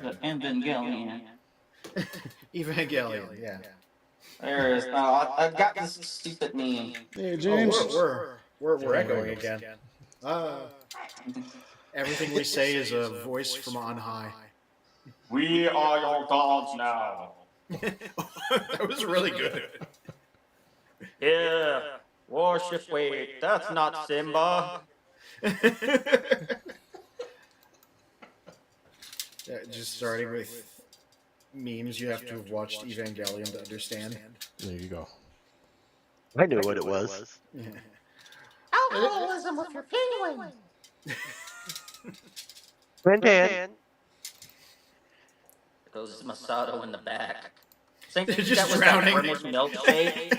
Evangelion. Evangelion, yeah. There is. I've got this stupid meme. Hey, James. We're echoing again. Everything we say is a voice from on high. We are your gods now. That was really good. Yeah. Worship. Wait, that's not Simba. Just starting with memes you have to have watched Evangelion to understand. There you go. I knew what it was. Yeah. Alcoholism with your penguin. Ren. Goes Masato in the back. Think They're that just was drowning. that orange milkshake.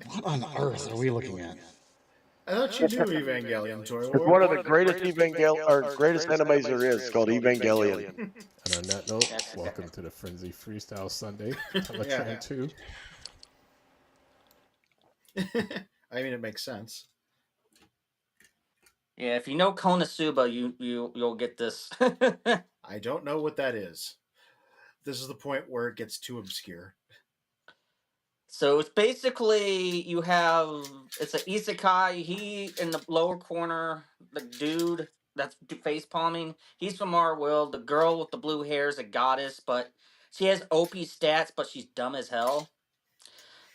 What on earth are we looking at? I thought you knew Evangelion, Toy It's Lord. one of the greatest greatest animes there is. It's called Evangelion. And on that note, welcome to the Frenzy Freestyle Sunday. Teletran 2. I mean, it makes sense. Yeah, if you know Konosuba, you'll get this. I don't know what that is. This is the point where it gets too obscure. So it's basically it's an isekai. He in the lower corner, the dude that's face palming. He's from our world. The girl with the blue hair is a goddess, but she has OP stats, but she's dumb as hell.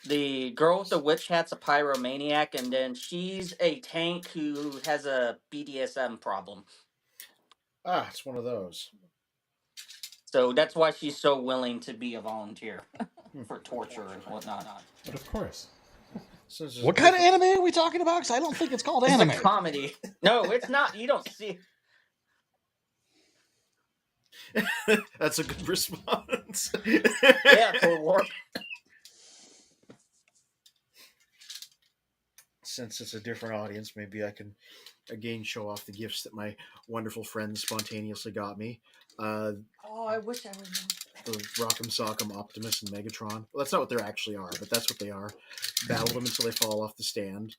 The girl with the witch hat's a pyromaniac, and then she's a tank who has a BDSM problem. Ah, it's one of those. So that's why she's so willing to be a volunteer for torture and whatnot. But of course. What kind of anime are we talking about? Because I don't think it's called anime. It's a comedy. No, it's not. You don't see. That's a good response. Yeah, for war. Since it's a different audience, maybe I can again show off the gifts that my wonderful friends spontaneously got me. I wish I remember. Rock'em Sock'em Optimus and Megatron. Well, that's not what they actually are, but that's what they are. Battle them until they fall off the stand.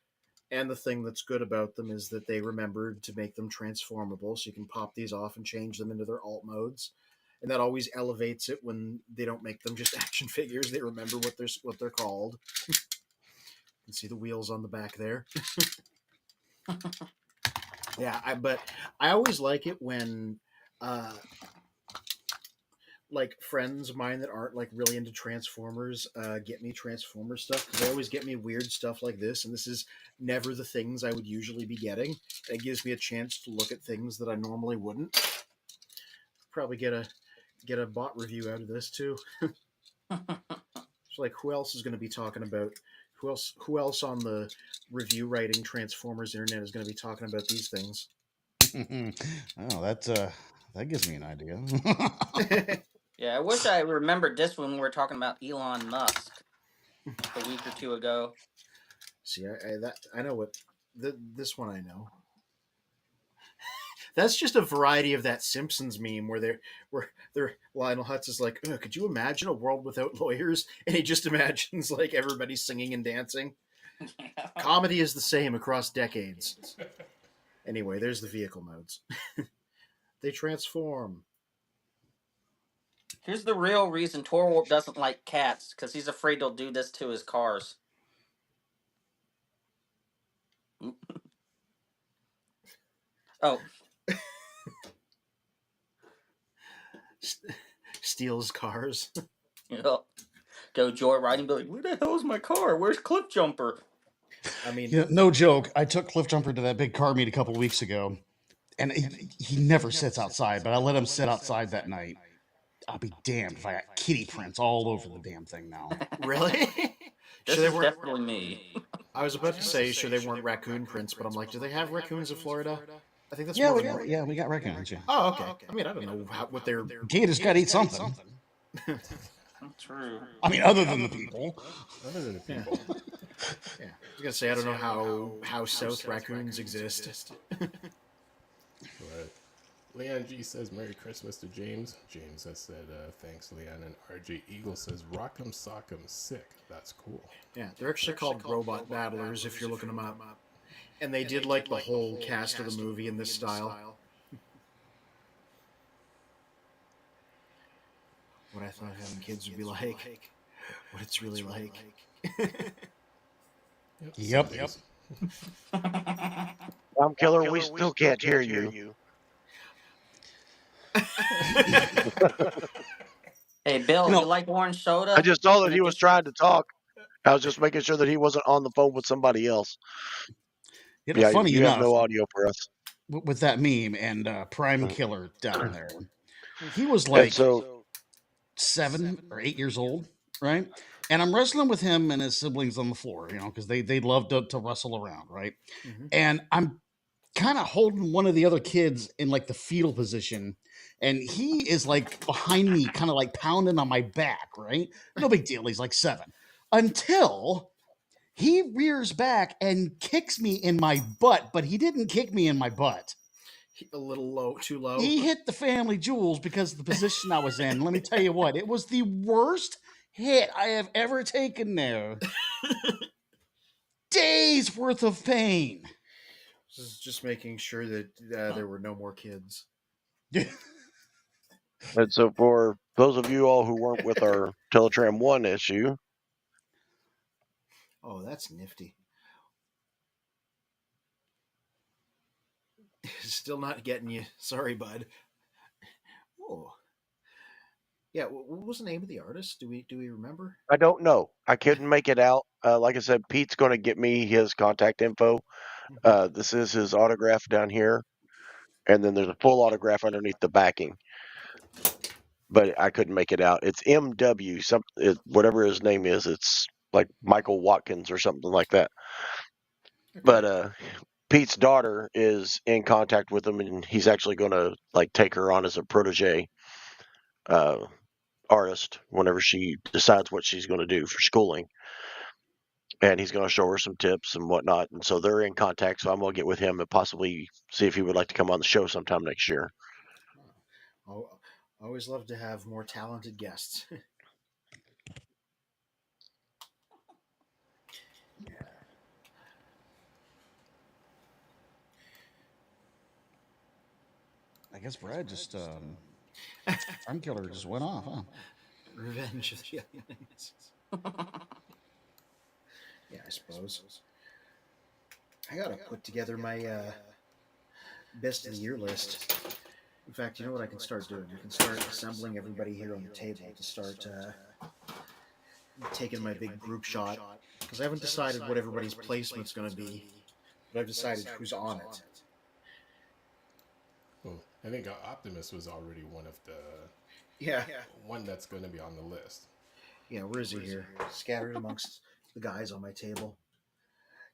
And the thing that's good about them is that they remembered to make them transformable, so you can pop these off and change them into their alt modes. And that always elevates it when they don't make them just action figures. They remember what they're called. You can see the wheels on the back there. Yeah, but I always like it when like friends of mine that aren't like really into Transformers get me Transformer stuff, because they always get me weird stuff like this, and this is never the things I would usually be getting. It gives me a chance to look at things that I normally wouldn't. Probably get a bot review out of this too. So like, who else is going to be talking about? Who else on the review writing Transformers internet is going to be talking about these things? Oh, that gives me an idea. Yeah, I wish I remembered this when we were talking about Elon Musk a week or two ago. See, I know what this one I know. That's just a variety of that Simpsons meme where Lionel Hutz is like, could you imagine a world without lawyers? And he just imagines like everybody singing and dancing. Comedy is the same across decades. Anyway, there's the vehicle modes. They transform. Here's the real reason Torwart doesn't like cats, because he's afraid they'll do this to his cars. Oh. Steals cars. Yep. Go joyriding, be like, where the hell is my car? Where's Cliff Jumper? I mean, no joke. I took Cliff Jumper to that big car meet a couple of weeks ago, and he never sits outside, but I let him sit outside that night. I'll be damned if I got kitty prints all over the damn thing now. Really? This is definitely me. I was about to say, sure they weren't raccoon prints, but I'm like, do they have raccoons in Florida? I think that's we got raccoons. Yeah. Oh, okay. I mean, I don't know what they're. Gator's got to eat something. True. I mean, other than the people. Yeah. I was gonna say I don't know how South raccoons exist. Right. Leon G says Merry Christmas to James. James has said thanks, Leon. And RJ Eagle says Rock'em Sock'em sick. That's cool. Yeah, they're actually called robot battlers if you're looking them up. And they did like the whole cast of the movie in this style. what I thought having kids would be like, what it's really like. Yep. Tom Killer, we still can't hear you. Hey, Bill, You you know, like orange soda? I just saw that Can I he was get trying to talk. I was just making sure that he wasn't on the phone with somebody else. Yeah, funny you have enough, no audio for us. with that meme and Prime Killer down there, he was And like so, 7 or 8 years old, right? And I'm wrestling with him and his siblings on the floor, because they love to wrestle around, right? Mhm. And I'm kind of holding one of the other kids in like the fetal position, and he is like behind me, kind of like pounding on my back, right? No big deal. He's like 7. Until he rears back and kicks me in my butt, but he didn't kick me in my butt. A little low, too low. He hit the family jewels because of the position I was in. Let me tell you what, it was the worst hit I have ever taken there. Days worth of pain. Just making sure that there were no more kids. and so for those of you all who weren't with our Teletram 1 issue, Oh, that's nifty. Still not getting you. Sorry, bud. Oh, yeah. What was the name of the artist? Do we remember? I don't know. I couldn't make it out. Like I said, Pete's going to get me his contact info. Mhm. This is his autograph down here, and then there's a full autograph underneath the backing. But I couldn't make it out. It's MW, whatever his name is. It's like Michael Watkins or something like that. Okay. But Pete's daughter is in contact with him, and he's actually going to like take her on as a protege artist whenever she decides what she's going to do for schooling. And he's going to show her some tips and whatnot. And so they're in contact. So I'm going to get with him and possibly see if he would like to come on the show sometime next year. Oh, I always love to have more talented guests. I guess Brad just Prime Killer just went off, huh? Revenge of the Aliens. Yeah, I suppose. I gotta put together my best of the year list. In fact, you know what I can start doing? I can start assembling everybody here on the table to start taking my big group shot, because I haven't decided what everybody's placement's going to be, but I've decided who's on it. Well, I think Optimus was already one of the one that's going to be on the list. Yeah, where is he here? Scattered amongst the guys on my table.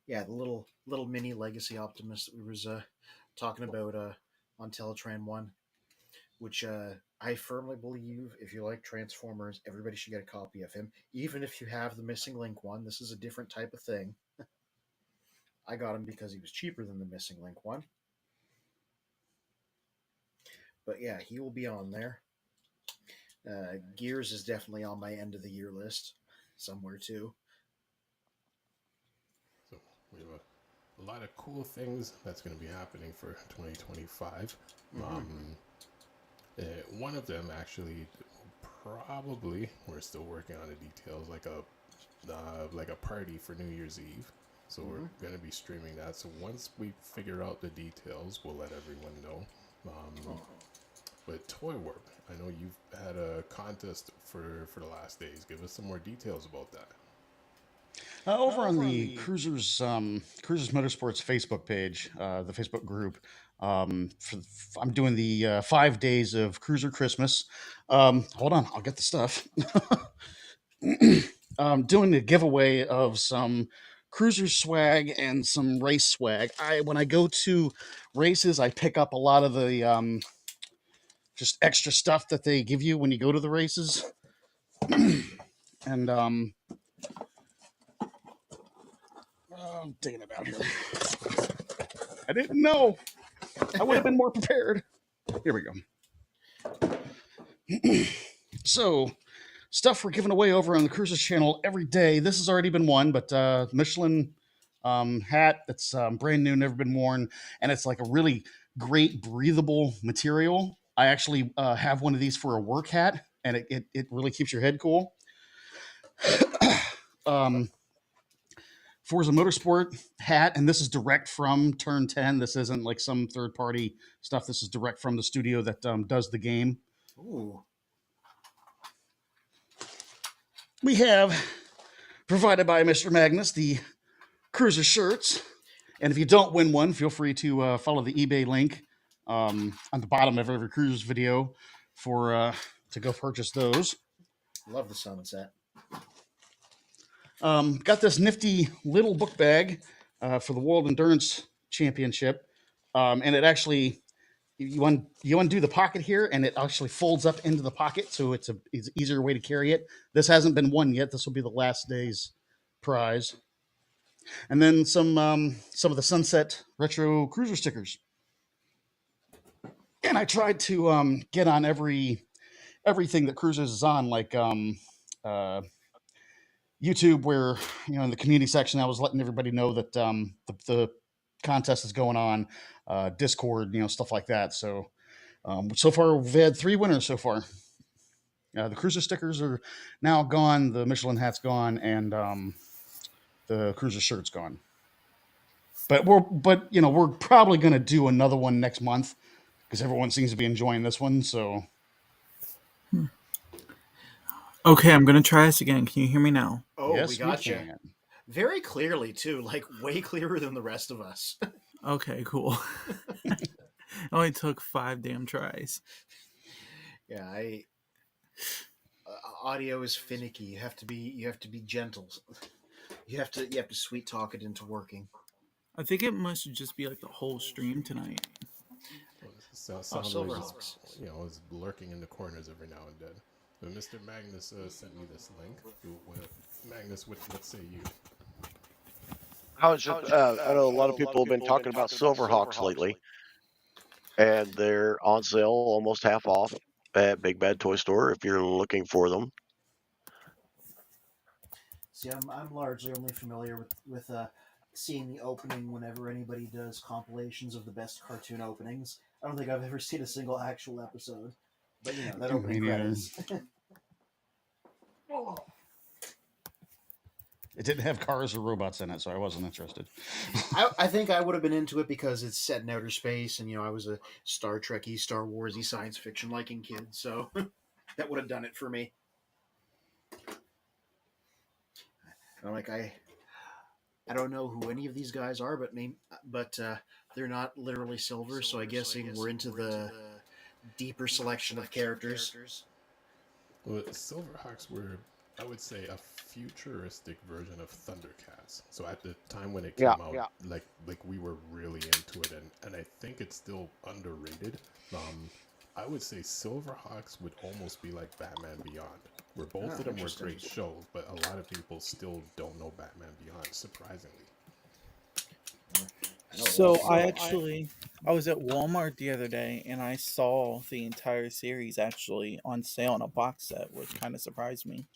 Yeah, the little mini Legacy Optimus that we was talking about on Teletran 1, which I firmly believe if you like Transformers, everybody should get a copy of him. Even if you have the Missing Link one, this is a different type of thing. I got him because he was cheaper than the Missing Link one. But yeah, he will be on there. Gears is definitely on my end of the year list somewhere too. So we have a lot of cool things that's going to be happening for 2025. One of them actually, probably, we're still working on the details, like a party for New Year's Eve. So we're going to be streaming that. So once we figure out the details, we'll let everyone know. But Toy Warp, I know you've had a contest for the last days. Give us some more details about that. Over on the Cruisers Motorsports Facebook page, the Facebook group, I'm doing the 5 days of Cruiser Christmas. Hold on, I'll get the stuff. Doing the giveaway of some Cruiser swag and some race swag. When I go to races, I pick up a lot of the just extra stuff that they give you when you go to the races. And I'm digging it out here. I didn't know. I would have been more prepared. Here we go. So, stuff we're giving away over on the Cruises channel every day. This has already been won, but Michelin hat that's brand new, never been worn, and it's like a really great breathable material. I actually have one of these for a work hat. and it really keeps your head cool. Forza Motorsport hat, and this is direct from Turn 10. This isn't like some third party stuff. This is direct from the studio that does the game. Ooh. We have, provided by Mr. Magnus, the Cruiser shirts. And if you don't win one, feel free to follow the eBay link on the bottom of every Cruisers video to go purchase those. Love the sunset. Got this nifty little book bag for the World Endurance Championship, and it actually you undo the pocket here, and it actually folds up into the pocket, so it's an easier way to carry it. This hasn't been won yet. This will be the last day's prize, and then some of the Sunset Retro Cruiser stickers. And I tried to get on everything that Cruisers is on, like YouTube, where in the community section, I was letting everybody know that the contest is going on, Discord, stuff like that. So so far we've had 3 winners so far. The Cruiser stickers are now gone, the Michelin hat's gone, and the Cruiser shirt's gone. But we're probably going to do another one next month because everyone seems to be enjoying this one. So. Okay, I'm going to try this again. Can you hear me now? Oh, Yes, we got we you. can. Very clearly, too. Like, way clearer than the rest of us. Okay, cool. It only took 5 damn tries. Yeah, audio is finicky. You have to be gentle. You have to sweet talk it into working. I think it must just be like the whole stream tonight. Silverhawks. It's lurking in the corners every now and then. But Mr. Magnus sent me this link. Magnus, what say you? I was just, I know a lot of people have been talking about Silverhawks lately, and they're on sale almost half off at Big Bad Toy Store if you're looking for them. See, I'm largely only familiar with seeing the opening whenever anybody does compilations of the best cartoon openings. I don't think I've ever seen a single actual episode, but that opening credits. It didn't have cars or robots in it, so I wasn't interested. I think I would have been into it because it's set in outer space, and I was a Star Trekky, Star Warsy science fiction liking kid, so that would have done it for me. And I don't know who any of these guys are, but they're not literally silver, so I guess we're into the deeper selection of characters. Well, Silverhawks were, I would say, a futuristic version of Thundercats. So at the time when it came out, like we were really into it, and I think it's still underrated. I would say Silverhawks would almost be like Batman Beyond, where both of them were great shows, but a lot of people still don't know Batman Beyond, surprisingly. So I was at Walmart the other day, and I saw the entire series actually on sale in a box set, which kind of surprised me.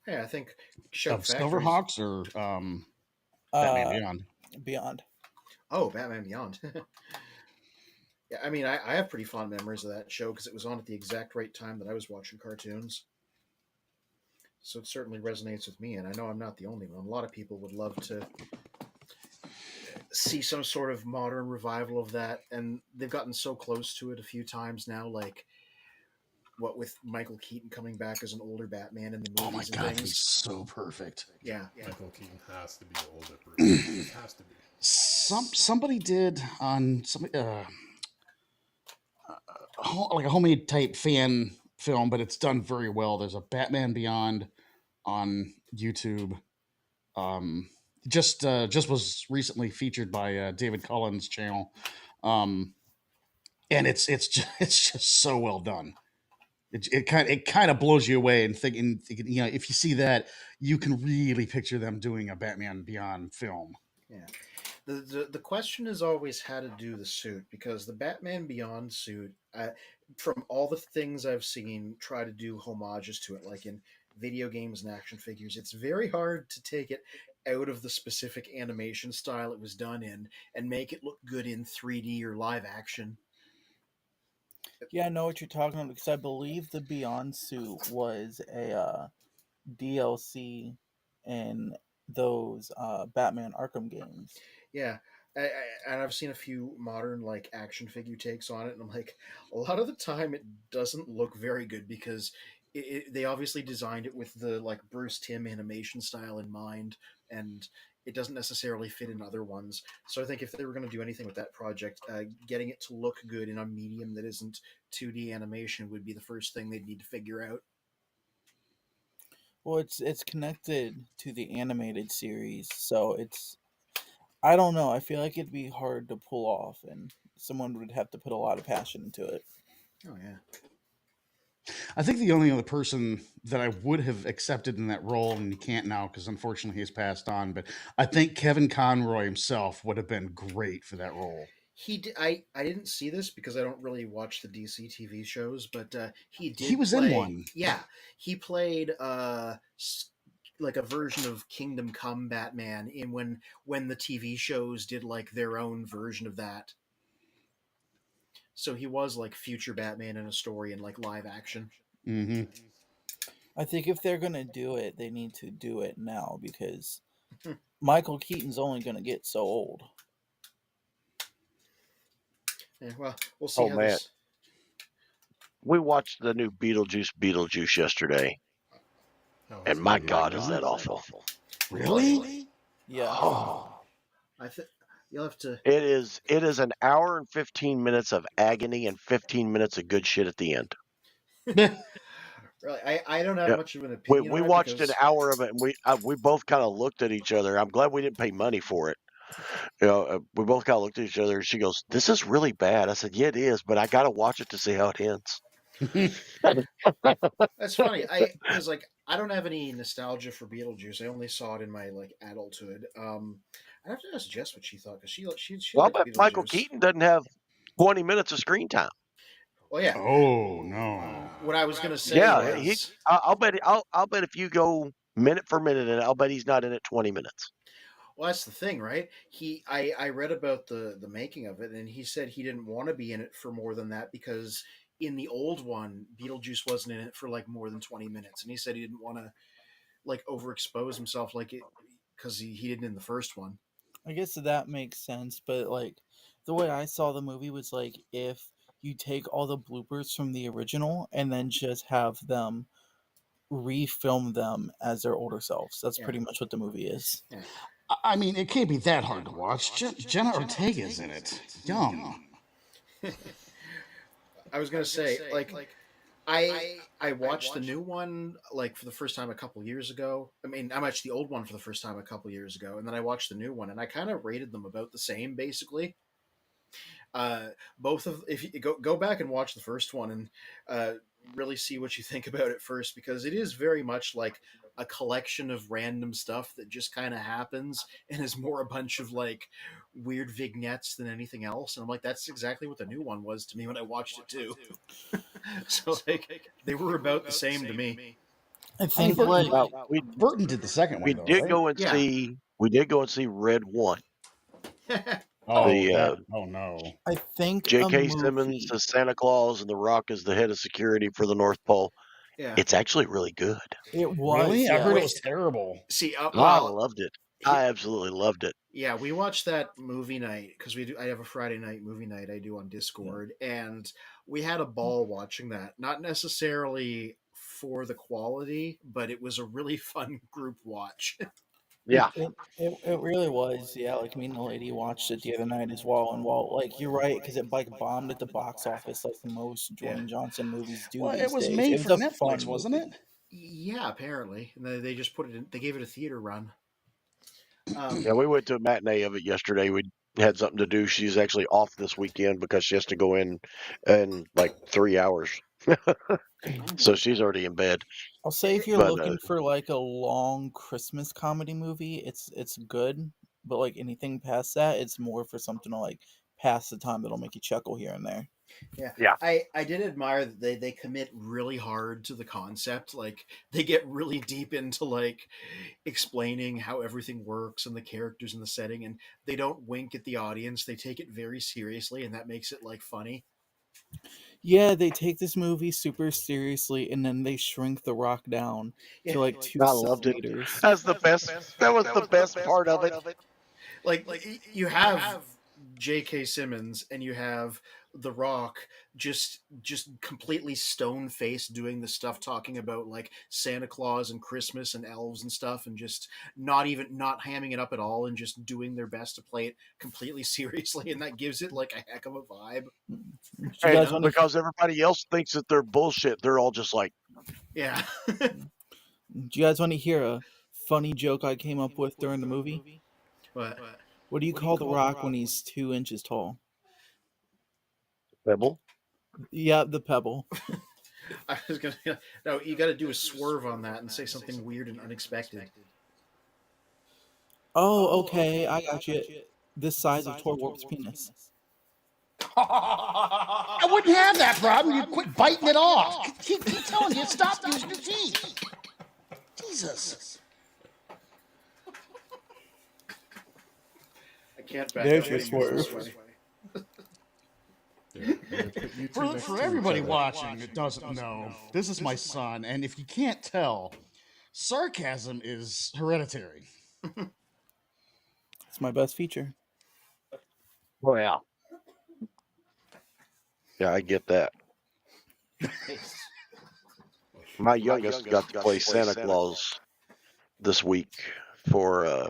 Yeah, I think Of Silverhawks or Batman Beyond? Beyond. Oh, Batman Beyond. Yeah, I mean, I have pretty fond memories of that show because it was on at the exact right time that I was watching cartoons. So it certainly resonates with me, and I know I'm not the only one. A lot of people would love to see some sort of modern revival of that, and they've gotten so close to it a few times now, like what with Michael Keaton coming back as an older Batman in the movies. Oh my and god, things. he's so perfect. Yeah. Michael Keaton has to be the older person. It has to be. Somebody did on somebody like a homemade type fan film, but it's done very well. There's a Batman Beyond on YouTube. Just was recently featured by David Cullen's channel, and it's just so well done. It kind of blows you away and thinking if you see that, you can really picture them doing a Batman Beyond film. Yeah. The question is always how to do the suit, because the Batman Beyond suit, from all the things I've seen, try to do homages to it, like in video games and action figures. It's very hard to take it out of the specific animation style it was done in and make it look good in 3D or live action. Yeah, I know what you're talking about because I believe the Beyond suit was a DLC in those Batman Arkham games. Yeah. And I've seen a few modern like action figure takes on it, and I'm like, a lot of the time it doesn't look very good because they obviously designed it with the like Bruce Timm animation style in mind, and it doesn't necessarily fit in other ones. So I think if they were going to do anything with that project, getting it to look good in a medium that isn't 2D animation would be the first thing they'd need to figure out. Well, it's connected to the animated series, so it's I don't know. I feel like it'd be hard to pull off, and someone would have to put a lot of passion into it. Oh yeah. I think the only other person that I would have accepted in that role, and he can't now because unfortunately he's passed on, but I think Kevin Conroy himself would have been great for that role. I didn't see this because I don't really watch the DC TV shows, but he He did was in play. one. Yeah, he played like a version of Kingdom Come Batman in when the TV shows did like their own version of that. So he was like future Batman in a story in like live action. Mm-hmm. I think if they're gonna do it, they need to do it now because Michael Keaton's only gonna get so old. Yeah, well, we'll see Oh how man, this. we watched the new Beetlejuice yesterday, How was and it? my God, is that awful? Really? Yeah. Oh, I think you'll have to. it is an hour and 15 minutes of agony and 15 minutes of good shit at the end. Really, I don't have Yeah. much of an We opinion we on it watched an because hour of it, and we both kind of looked at each other. I'm glad we didn't pay money for it. We both kind of looked at each other, and she goes, "This is really bad." I said, "Yeah, it is, but I got to watch it to see how it ends." that's funny. Because like I don't have any nostalgia for Beetlejuice. I only saw it in my like adulthood. I'd have to ask Jess what she thought because she Well, I liked bet Michael Beetlejuice. Keaton doesn't have 20 minutes of screen time. Well, yeah. Oh no. What I was gonna say Yeah, was, I'll bet if you go minute for minute, and I'll bet he's not in it 20 minutes. well, that's the thing, right? I read about the making of it, and he said he didn't want to be in it for more than that because in the old one, Beetlejuice wasn't in it for like more than 20 minutes, and he said he didn't want to like overexpose himself like it because he didn't in the first one. I guess that makes sense, but like the way I saw the movie was like if you take all the bloopers from the original and then just have them refilm them as their older selves. That's Yeah, pretty much what the movie is. yeah. I mean, it can't be that hard to watch. Jenna Ortega's in it. Yum. I was gonna say like I watched the new one like for the first time a couple years ago. I mean, I watched the old one for the first time a couple years ago, and then I watched the new one, and I kind of rated them about the same, basically. Uh, both of if you go back and watch the first one and uh, really see what you think about it first, because it is very much like a collection of random stuff that just kind of happens and is more a bunch of like weird vignettes than anything else. And I'm like, that's exactly what the new one was to me when I watched it too. So like they were about the same to me. I I mean, think like Now Burton did the second we one though, did right? go and Yeah. see Red One. Oh, The that. Oh no. I think a J.K. Simmons movie. as Santa Claus and The Rock as the head of security for the North Pole. Yeah. It's actually really good. It was, Really? I yeah. heard it was terrible. See, I well, loved it. he, I absolutely loved it. yeah, we watched that movie night because we do. I have a Friday night movie night I do on Discord, and we had a ball watching that. Not necessarily for the quality, but it was a really fun group watch. Yeah. It really was, yeah. Like me and the lady watched it the other night as well, and while like you're right, because it like bombed at the box office like most Yeah. Dwayne Johnson movies do Well, it these was days. made It was for a Netflix, fun wasn't movie. it? Yeah, apparently, and they just put it in. They gave it a theater run. Yeah, we went to a matinee of it yesterday. We had something to do. She's actually off this weekend because she has to go in like 3 hours. So she's already in bed. I'll say if you're But looking for like a long Christmas comedy movie, it's good, but like anything past that, it's more for something to like pass the time that'll make you chuckle here and there. Yeah. Yeah. I did admire that they commit really hard to the concept. Like they get really deep into like explaining how everything works and the characters and the setting, and they don't wink at the audience. They take it very seriously, and that makes it like funny. Yeah, they take this movie super seriously, and then they shrink The Rock down Yeah. to like 2 I loved it. centimeters. That's the best. That was the best part of it. Like you have J.K. Simmons and you have The Rock just completely stone faced doing the stuff talking about like Santa Claus and Christmas and elves and stuff, and just not hamming it up at all, and just doing their best to play it completely seriously, and that gives it like a heck of a vibe. Do you And guys want to? because everybody else thinks that they're bullshit, they're all just like, Yeah. Do you guys want to hear a funny joke I came up with during the movie? But What do you call The Rock when he's 2 inches tall? Pebble. Yeah, the pebble. I was gonna no, you got to do a swerve on that and say something weird and unexpected. Oh, okay, I got you. This size of Toy Warp's penis. I wouldn't have that problem. You'd quit biting it off. Keep telling you, stop using your teeth. Jesus. I can't back There's up your anymore this swerve. way. Yeah, I'm gonna put you two next For to everybody each other. watching that doesn't know, this is my son, and if you can't tell, sarcasm is hereditary. It's my best feature. Oh, yeah. Yeah, I get that. My youngest got to play Santa Claus this week for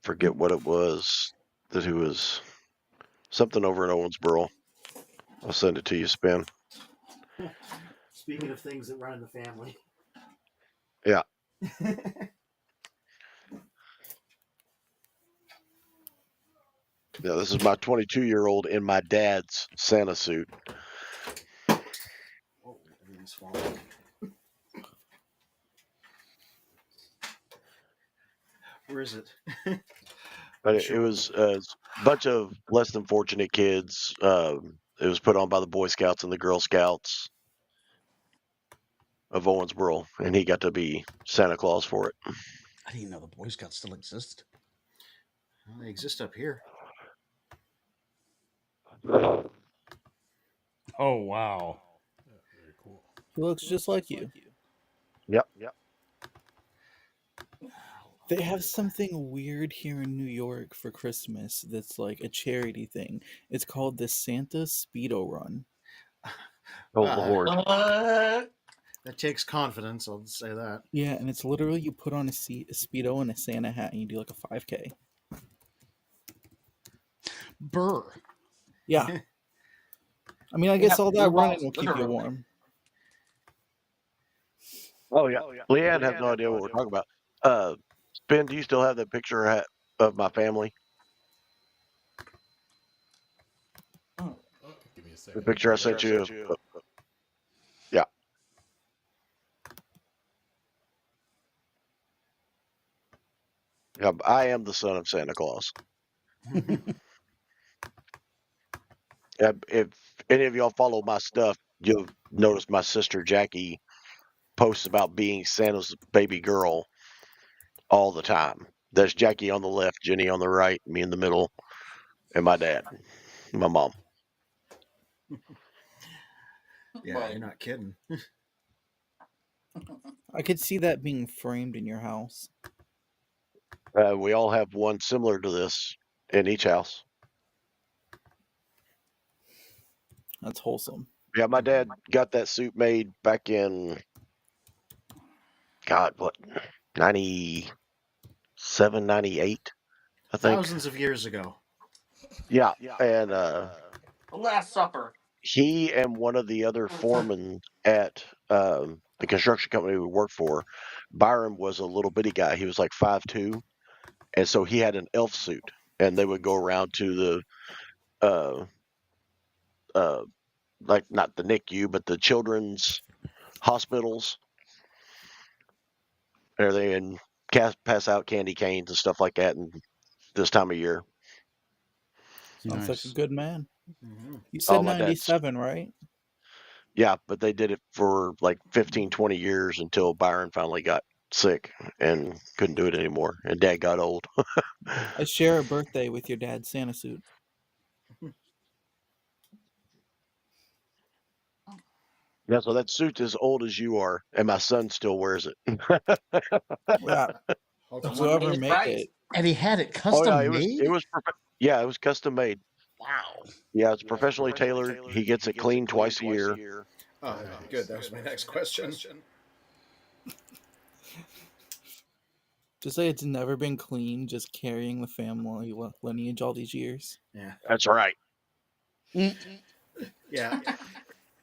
forget what it was that he was something over in Owensboro. I'll send it to you, Spin. Speaking of things that run in the family. Yeah. Yeah, this is my 22-year-old in my dad's Santa suit. Oh, everything's falling. Where is it? But it was a bunch of less than fortunate kids. It was put on by the Boy Scouts and the Girl Scouts of Owensboro, and he got to be Santa Claus for it. I didn't know the Boy Scouts still existed. Well, they exist up here. Oh, wow. Yeah, very cool. He looks just like you. Yep. They have something weird here in New York for Christmas that's like a charity thing. It's called the Santa Speedo Run. Oh, Lord. What? That takes confidence, I'll say that. Yeah, and it's literally you put on a Speedo and a Santa hat and you do like a 5K. Burr. Yeah. I mean, I guess all that running will keep you literally. warm. Oh, yeah. Leanne has no idea what we're talking about. Ben, do you still have that picture of my family? Oh, give me a second. The picture I sent you? Yeah. Yeah, I am the son of Santa Claus. If any of y'all follow my stuff, you'll notice my sister Jackie posts about being Santa's baby girl all the time. There's Jackie on the left, Jenny on the right, me in the middle, and my dad, my mom. Yeah, Right. you're not kidding. I could see that being framed in your house. We all have one similar to this in each house. That's wholesome. Yeah, my dad got that suit made back in, God, what, 97, 98, I think. Thousands of years ago. Yeah, and The Last Supper. he and one of the other foremen at the construction company we worked for, Byron was a little bitty guy. He was like 5'2", and so he had an elf suit, and they would go around to the like not the NICU, but the children's hospitals, and pass out candy canes and stuff like that, and this time of year. Sounds like a good man. Mm-hmm. You said Oh, my dad's- 97, right? Yeah, but they did it for like 15, 20 years until Byron finally got sick and couldn't do it anymore, and Dad got old. I share a birthday with your dad's Santa suit. Yeah, so that suit's as old as you are, and my son still wears it. Yeah, Ultimate One whoever day's made price. it. And he had it Oh yeah, custom made. yeah, it was custom made. Wow. Yeah, it's professionally tailored. He gets it cleaned twice a year. Oh, good. That was my next question. Just say it's never been clean, just carrying the family lineage all these years. Yeah. That's right. Mm. Yeah.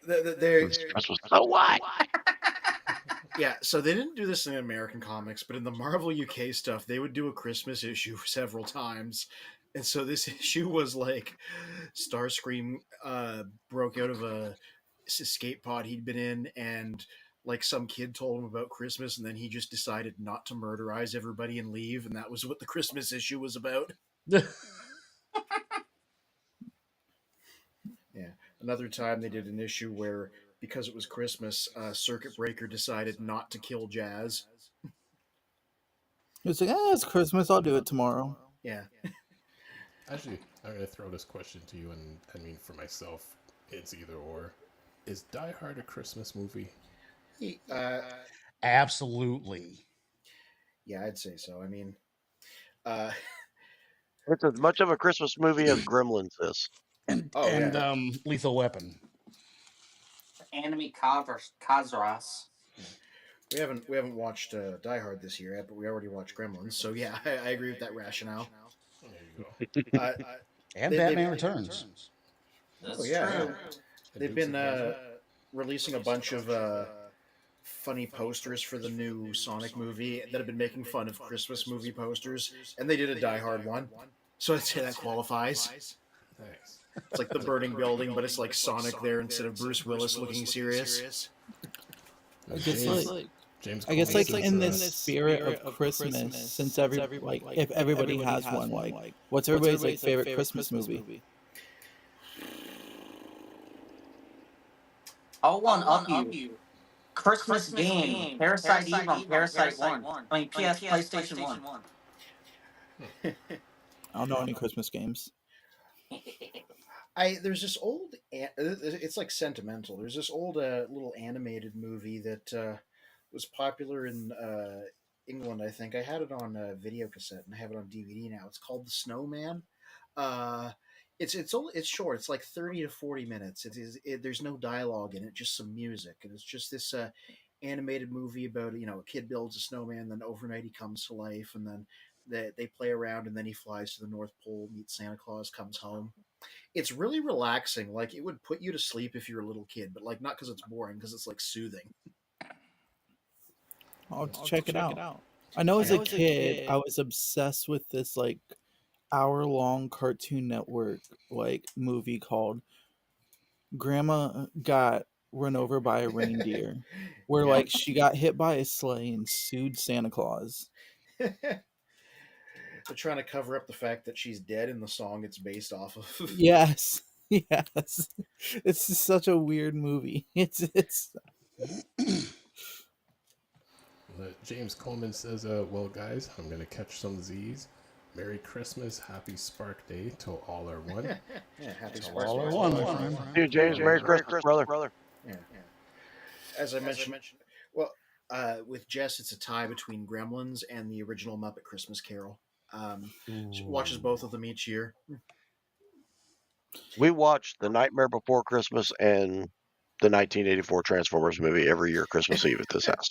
This was so what? Yeah, so they didn't do this in American comics, but in the Marvel UK stuff, they would do a Christmas issue several times. And so this issue was like Starscream broke out of a escape pod he'd been in, and like some kid told him about Christmas, and then he just decided not to murderize everybody and leave, and that was what the Christmas issue was about. Yeah. Another time they did an issue where, because it was Christmas, Circuit Breaker decided not to kill Jazz. It's like, it's Christmas, I'll do it tomorrow. Yeah. Actually, I'm gonna throw this question to you, and I mean for myself, it's either or. Is Die Hard a Christmas movie? Absolutely. Yeah, I'd say so. I mean, It's as much of a Christmas movie as Gremlins is. And yeah. Lethal Weapon. Enemy Kazras. We haven't watched Die Hard this year yet, but we already watched Gremlins, so yeah, I agree with that rationale. There you go. And Batman Returns. That's yeah. true. They've been releasing a bunch of funny posters for the new Sonic movie that have been making fun of Christmas movie posters, and they did a Die Hard one, so I'd say that qualifies. Nice. It's like the burning building, but it's like Sonic there instead of Bruce Willis looking serious. I guess James I guess Coleman like says, in the spirit of Christmas, since if everybody has one, like what's everybody's like favorite Christmas movie? I'll one up you. Christmas game. Parasite Eve on Parasite 1. I mean, PS PlayStation 1. I don't know any Christmas games. There's this old, it's like sentimental. There's this old little animated movie that was popular in England. I think I had it on video cassette and I have it on DVD now. It's called The Snowman. It's short. It's like 30 to 40 minutes. There's no dialogue in it, just some music, and it's just this animated movie about a kid builds a snowman, then overnight he comes to life, and then they play around, and then he flies to the North Pole, meets Santa Claus, comes home. It's really relaxing. Like, it would put you to sleep if you're a little kid, but like not because it's boring, because it's like soothing. I'll check it out. I know as a kid, I was obsessed with this like hour-long Cartoon Network like movie called Grandma Got Run Over by a Reindeer, where like she got hit by a sleigh and sued Santa Claus. They're trying to cover up the fact that she's dead in the song it's based off of. Yes. It's just such a weird movie. It's James Coleman says, well, guys, I'm going to catch some Z's. Merry Christmas, Happy Spark Day to all are one. Yeah, Happy Spark All are one, my friend. Dude, James, Merry Christmas, brother. Yeah. As I mentioned, well, with Jess, it's a tie between Gremlins and the original Muppet Christmas Carol. She watches both of them each year. We watched The Nightmare Before Christmas and the 1984 Transformers movie every year Christmas Eve at this house.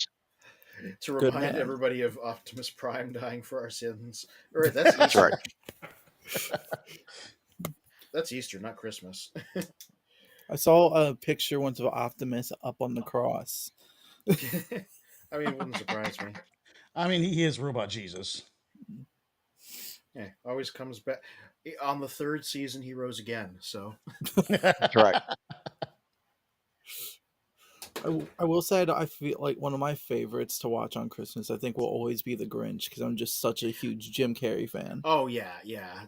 To remind everybody of Optimus Prime dying for our sins. Or that's That's right. That's Easter, not Christmas. I saw a picture once of Optimus up on the cross. I mean, it wouldn't surprise me. I mean, he is Robot Jesus. Yeah, always comes back. On the third season, he rose again, so. That's right. I will say I feel like one of my favorites to watch on Christmas, I think, will always be The Grinch, because I'm just such a huge Jim Carrey fan. Oh, yeah.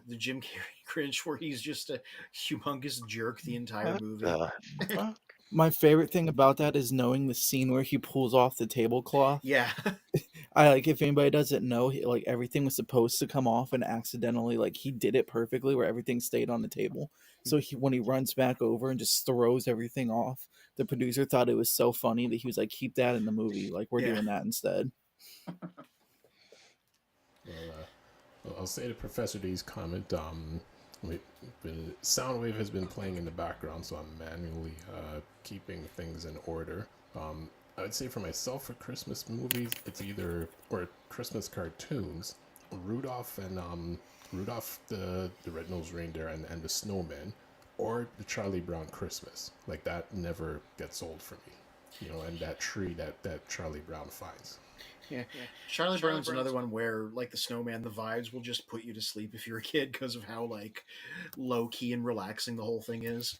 The Jim Carrey Grinch, where he's just a humongous jerk the entire movie. My favorite thing about that is knowing the scene where he pulls off the tablecloth. Yeah. I like, if anybody doesn't know, like everything was supposed to come off, and accidentally, like, he did it perfectly where everything stayed on the table. So when he runs back over and just throws everything off, the producer thought it was so funny that he was like, "Keep that in the movie. Like, we're doing that instead." Well, I'll say to Professor D's comment. Soundwave has been playing in the background, so I'm manually keeping things in order. I would say for myself, for Christmas movies, it's either, or Christmas cartoons, Rudolph and Rudolph the Red-Nosed Reindeer and the Snowman, or the Charlie Brown Christmas. Like, that never gets old for me. And that tree that Charlie Brown finds. Yeah. Charlie Brown's another one where, like the Snowman, the vibes will just put you to sleep if you're a kid because of how, like, low-key and relaxing the whole thing is.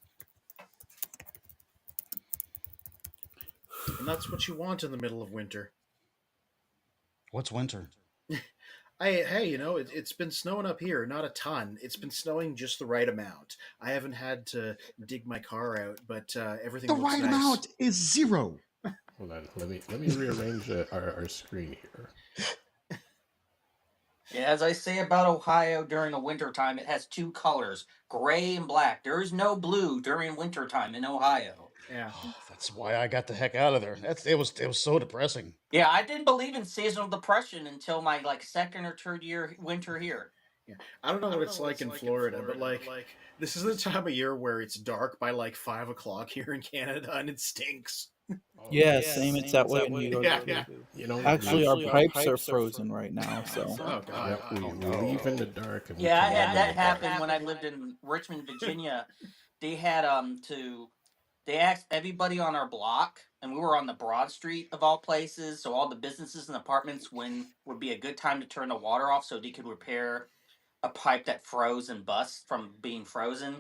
And that's what you want in the middle of winter. What's winter? Hey, it's been snowing up here, not a ton. It's been snowing just the right amount. I haven't had to dig my car out, but everything The looks right nice. amount is 0. Hold on, let me rearrange our screen here. Yeah, as I say about Ohio during the wintertime, it has 2 colors, gray and black. There is no blue during wintertime in Ohio. Yeah. Oh, that's why I got the heck out of there. It was so depressing. Yeah, I didn't believe in seasonal depression until my second or third year winter here. Yeah. I don't know what it's like in Florida, but this is the time of year where it's dark by 5 o'clock here in Canada and it stinks. Yeah, same. It's that way in New York. Yeah. Actually, our pipes are frozen right now. So. Oh god. Yep, we leave in the dark. And Yeah, I had that happen when I lived in Richmond, Virginia. They had they asked everybody on our block, and we were on the Broad Street of all places, so all the businesses and apartments when would be a good time to turn the water off so they could repair a pipe that froze and bust from being frozen.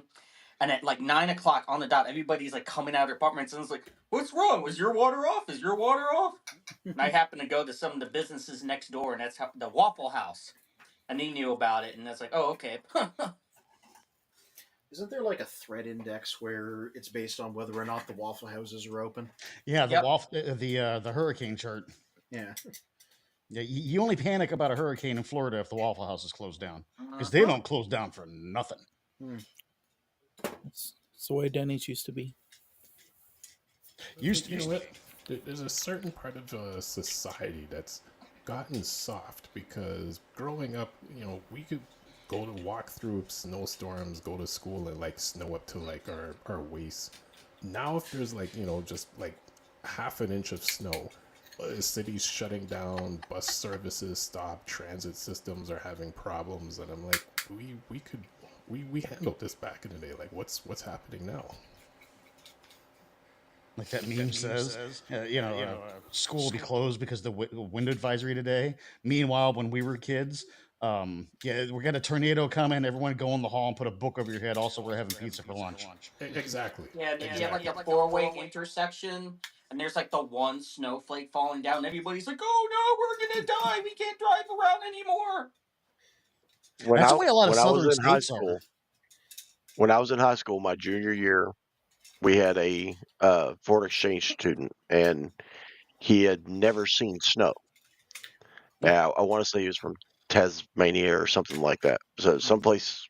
And at 9 o'clock on the dot, everybody's coming out of their apartments and it's like, "What's wrong? Was your water off? Is your water off?" And I happened to go to some of the businesses next door, and that's how the Waffle House, and they knew about it, and that's like, "Oh, okay." Isn't there a thread index where it's based on whether or not the Waffle Houses are open? Yeah, Yep. the hurricane chart. Yeah. Yeah, you only panic about a hurricane in Florida if the Waffle House is closed down, because they don't close down for nothing. It's the way Denny's used to be. Used to be. There's a certain part of society that's gotten soft because growing up, we could go to walk through snowstorms, go to school and snow up to our waist. Now if there's just half an inch of snow, cities shutting down, bus services stop, transit systems are having problems, and I'm like, we handled this back in the day. What's happening now? Like that meme says, school will be closed because the wind advisory today. Meanwhile, when we were kids, we got a tornado coming. Everyone go in the hall and put a book over your head. Also, we're having pizza for lunch. Exactly. Yeah, you have a 4-way intersection, and there's the one snowflake falling down. And everybody's like, "Oh no, we're gonna die! We can't drive around anymore." That's the way a lot of southern states are. When I was in high school, my junior year, we had a foreign exchange student, and he had never seen snow. Now, I want to say he was from Tasmania or something like that, so someplace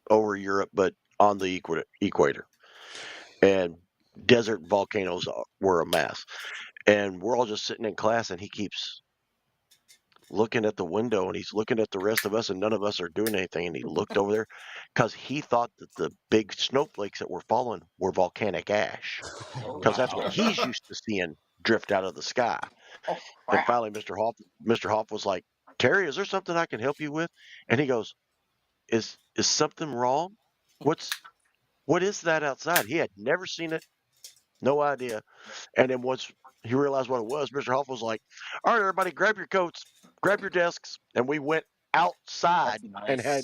over Europe, but on the equator. And desert volcanoes were a mess. And we're all just sitting in class, and he keeps looking at the window, and he's looking at the rest of us, and none of us are doing anything. And he looked over there because he thought that the big snowflakes that were falling were volcanic ash, because that's what he's used to seeing drift out of the sky. Oh, And finally, Mr. Hoff was like, "Terry, is there something I can help you with?" And he goes, "Is something wrong? What is that outside?" He had never seen it, no idea. And then once he realized what it was, Mr. Hoff was like, "All right, everybody, grab your coats, grab your desks," and we went outside and had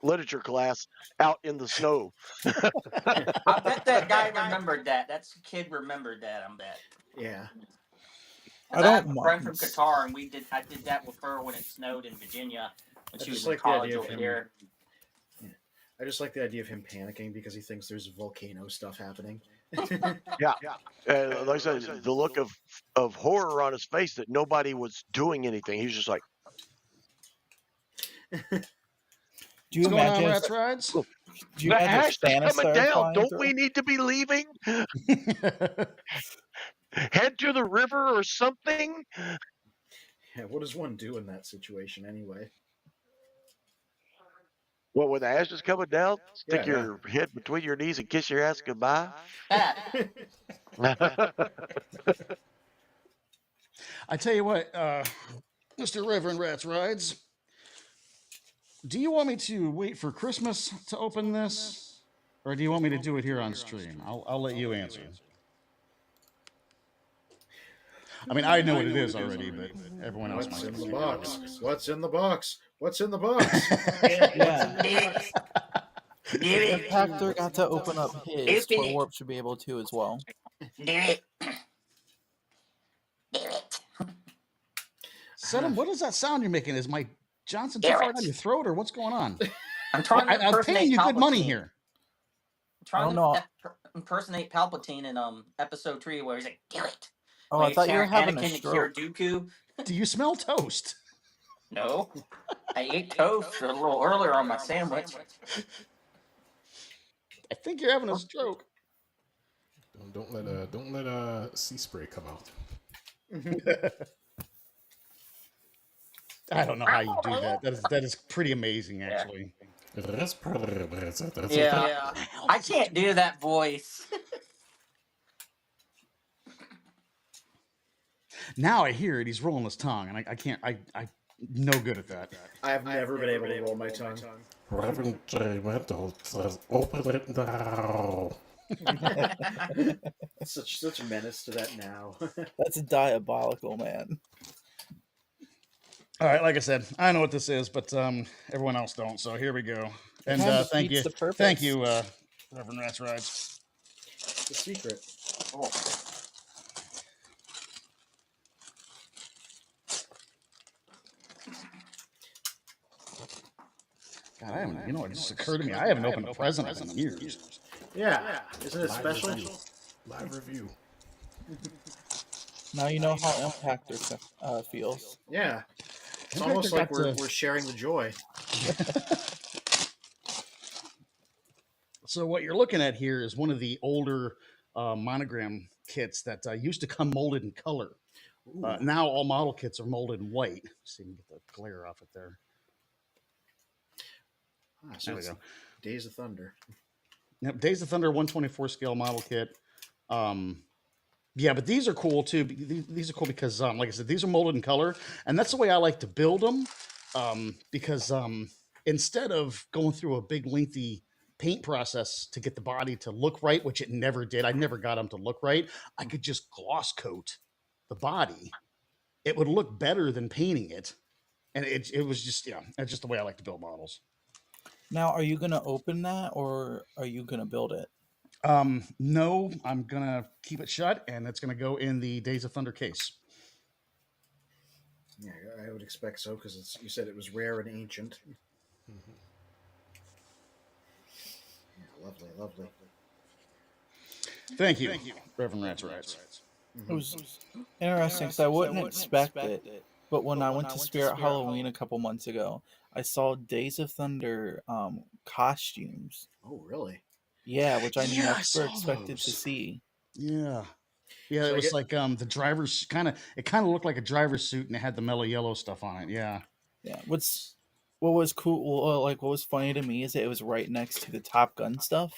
literature class out in the snow. I bet that guy remembered that. That kid remembered that. I bet. Yeah. I have a friend from Qatar, and I did that with her when it snowed in Virginia when she was in college over there. I just like the idea of him panicking because he thinks there's volcano stuff happening. Yeah. Like I said, the look of horror on his face that nobody was doing anything. He was just like, Do you What's going on, imagine? Rats Rides? Do you the imagine hash is coming Spanish down. flying Don't through? we need to be leaving? Head to the river or something? Yeah, what does one do in that situation anyway? Well, when the ash is coming down, stick Yeah, your head between your knees and kiss your ass goodbye. Pat, I tell you what, Mr. Reverend Rats Rides, do you want me to wait for Christmas to open this? Or do you want me to do it here on stream? I'll let you answer. I mean, I know what it is already, but everyone else What's might. in the box? What's in the box? What's in the box? Yeah. do If it, Hector got to open up his, Open Toy it. Warp should be able to as well. do it, do it, Sedum, what is that sound you're making? Is Mike Johnson too Damn far it. down your throat, or what's going on? I'm trying to I'm impersonate paying you good money Palpatine. here. I'm trying Oh, to no. impersonate Palpatine in episode 3 where he's like, do it. Oh, When I he's thought you were telling having a Anakin to stroke. cure Dooku. Do you smell toast? No. I ate toast a little earlier on my sandwich. I think you're having a stroke. Don't let sea spray come out. I don't know how you do that. That is pretty amazing, actually. Yeah. I can't do that voice. Now I hear it. He's rolling his tongue, and I can't. I'm no good at that. I've never been able to roll my tongue. Reverend Regimental says, open it now. Such a menace to that now. That's diabolical, man. All right, like I said, I know what this is, but everyone else don't. So here we go. And Kind of thank you, defeats the thank purpose. you, Reverend Rats Rides. The secret. Oh. God, I haven't. You know, it just occurred to me. I haven't opened a present in years. Yeah, isn't it special? Live review. Now you know how Impactor feels. Yeah, it's Impactor almost like got we're sharing the joy. So what you're looking at here is one of the older monogram kits that used to come molded in color. Now all model kits are molded in white. Let's see if we can get the glare off it there. So There we it's go. Days of Thunder. Yep, Days of Thunder 124 scale model kit. Yeah, but these are cool too. These are cool because, like I said, these are molded in color, and that's the way I like to build them. Because instead of going through a big lengthy paint process to get the body to look right, which it never did, I never got them to look right. I could just gloss coat the body. It would look better than painting it, and it was just that's just the way I like to build models. Now, are you gonna open that or are you gonna build it? No, I'm gonna keep it shut, and it's gonna go in the Days of Thunder case. Yeah, I would expect so because you said it was rare and ancient. Mm-hmm. Yeah, lovely, lovely. Thank you, Reverend Rats Rides. It was interesting because I wouldn't expect it, but when I went to Spirit Halloween a couple months ago, I saw Days of Thunder costumes. Oh, really? Yeah, which I Yeah, I never saw expected to those. see. Yeah, So it I was get- like the driver's kind of. It kind of looked like a driver's suit, and it had the mellow yellow stuff on it. Yeah. Yeah, what was cool, like what was funny to me is that it was right next to the Top Gun stuff.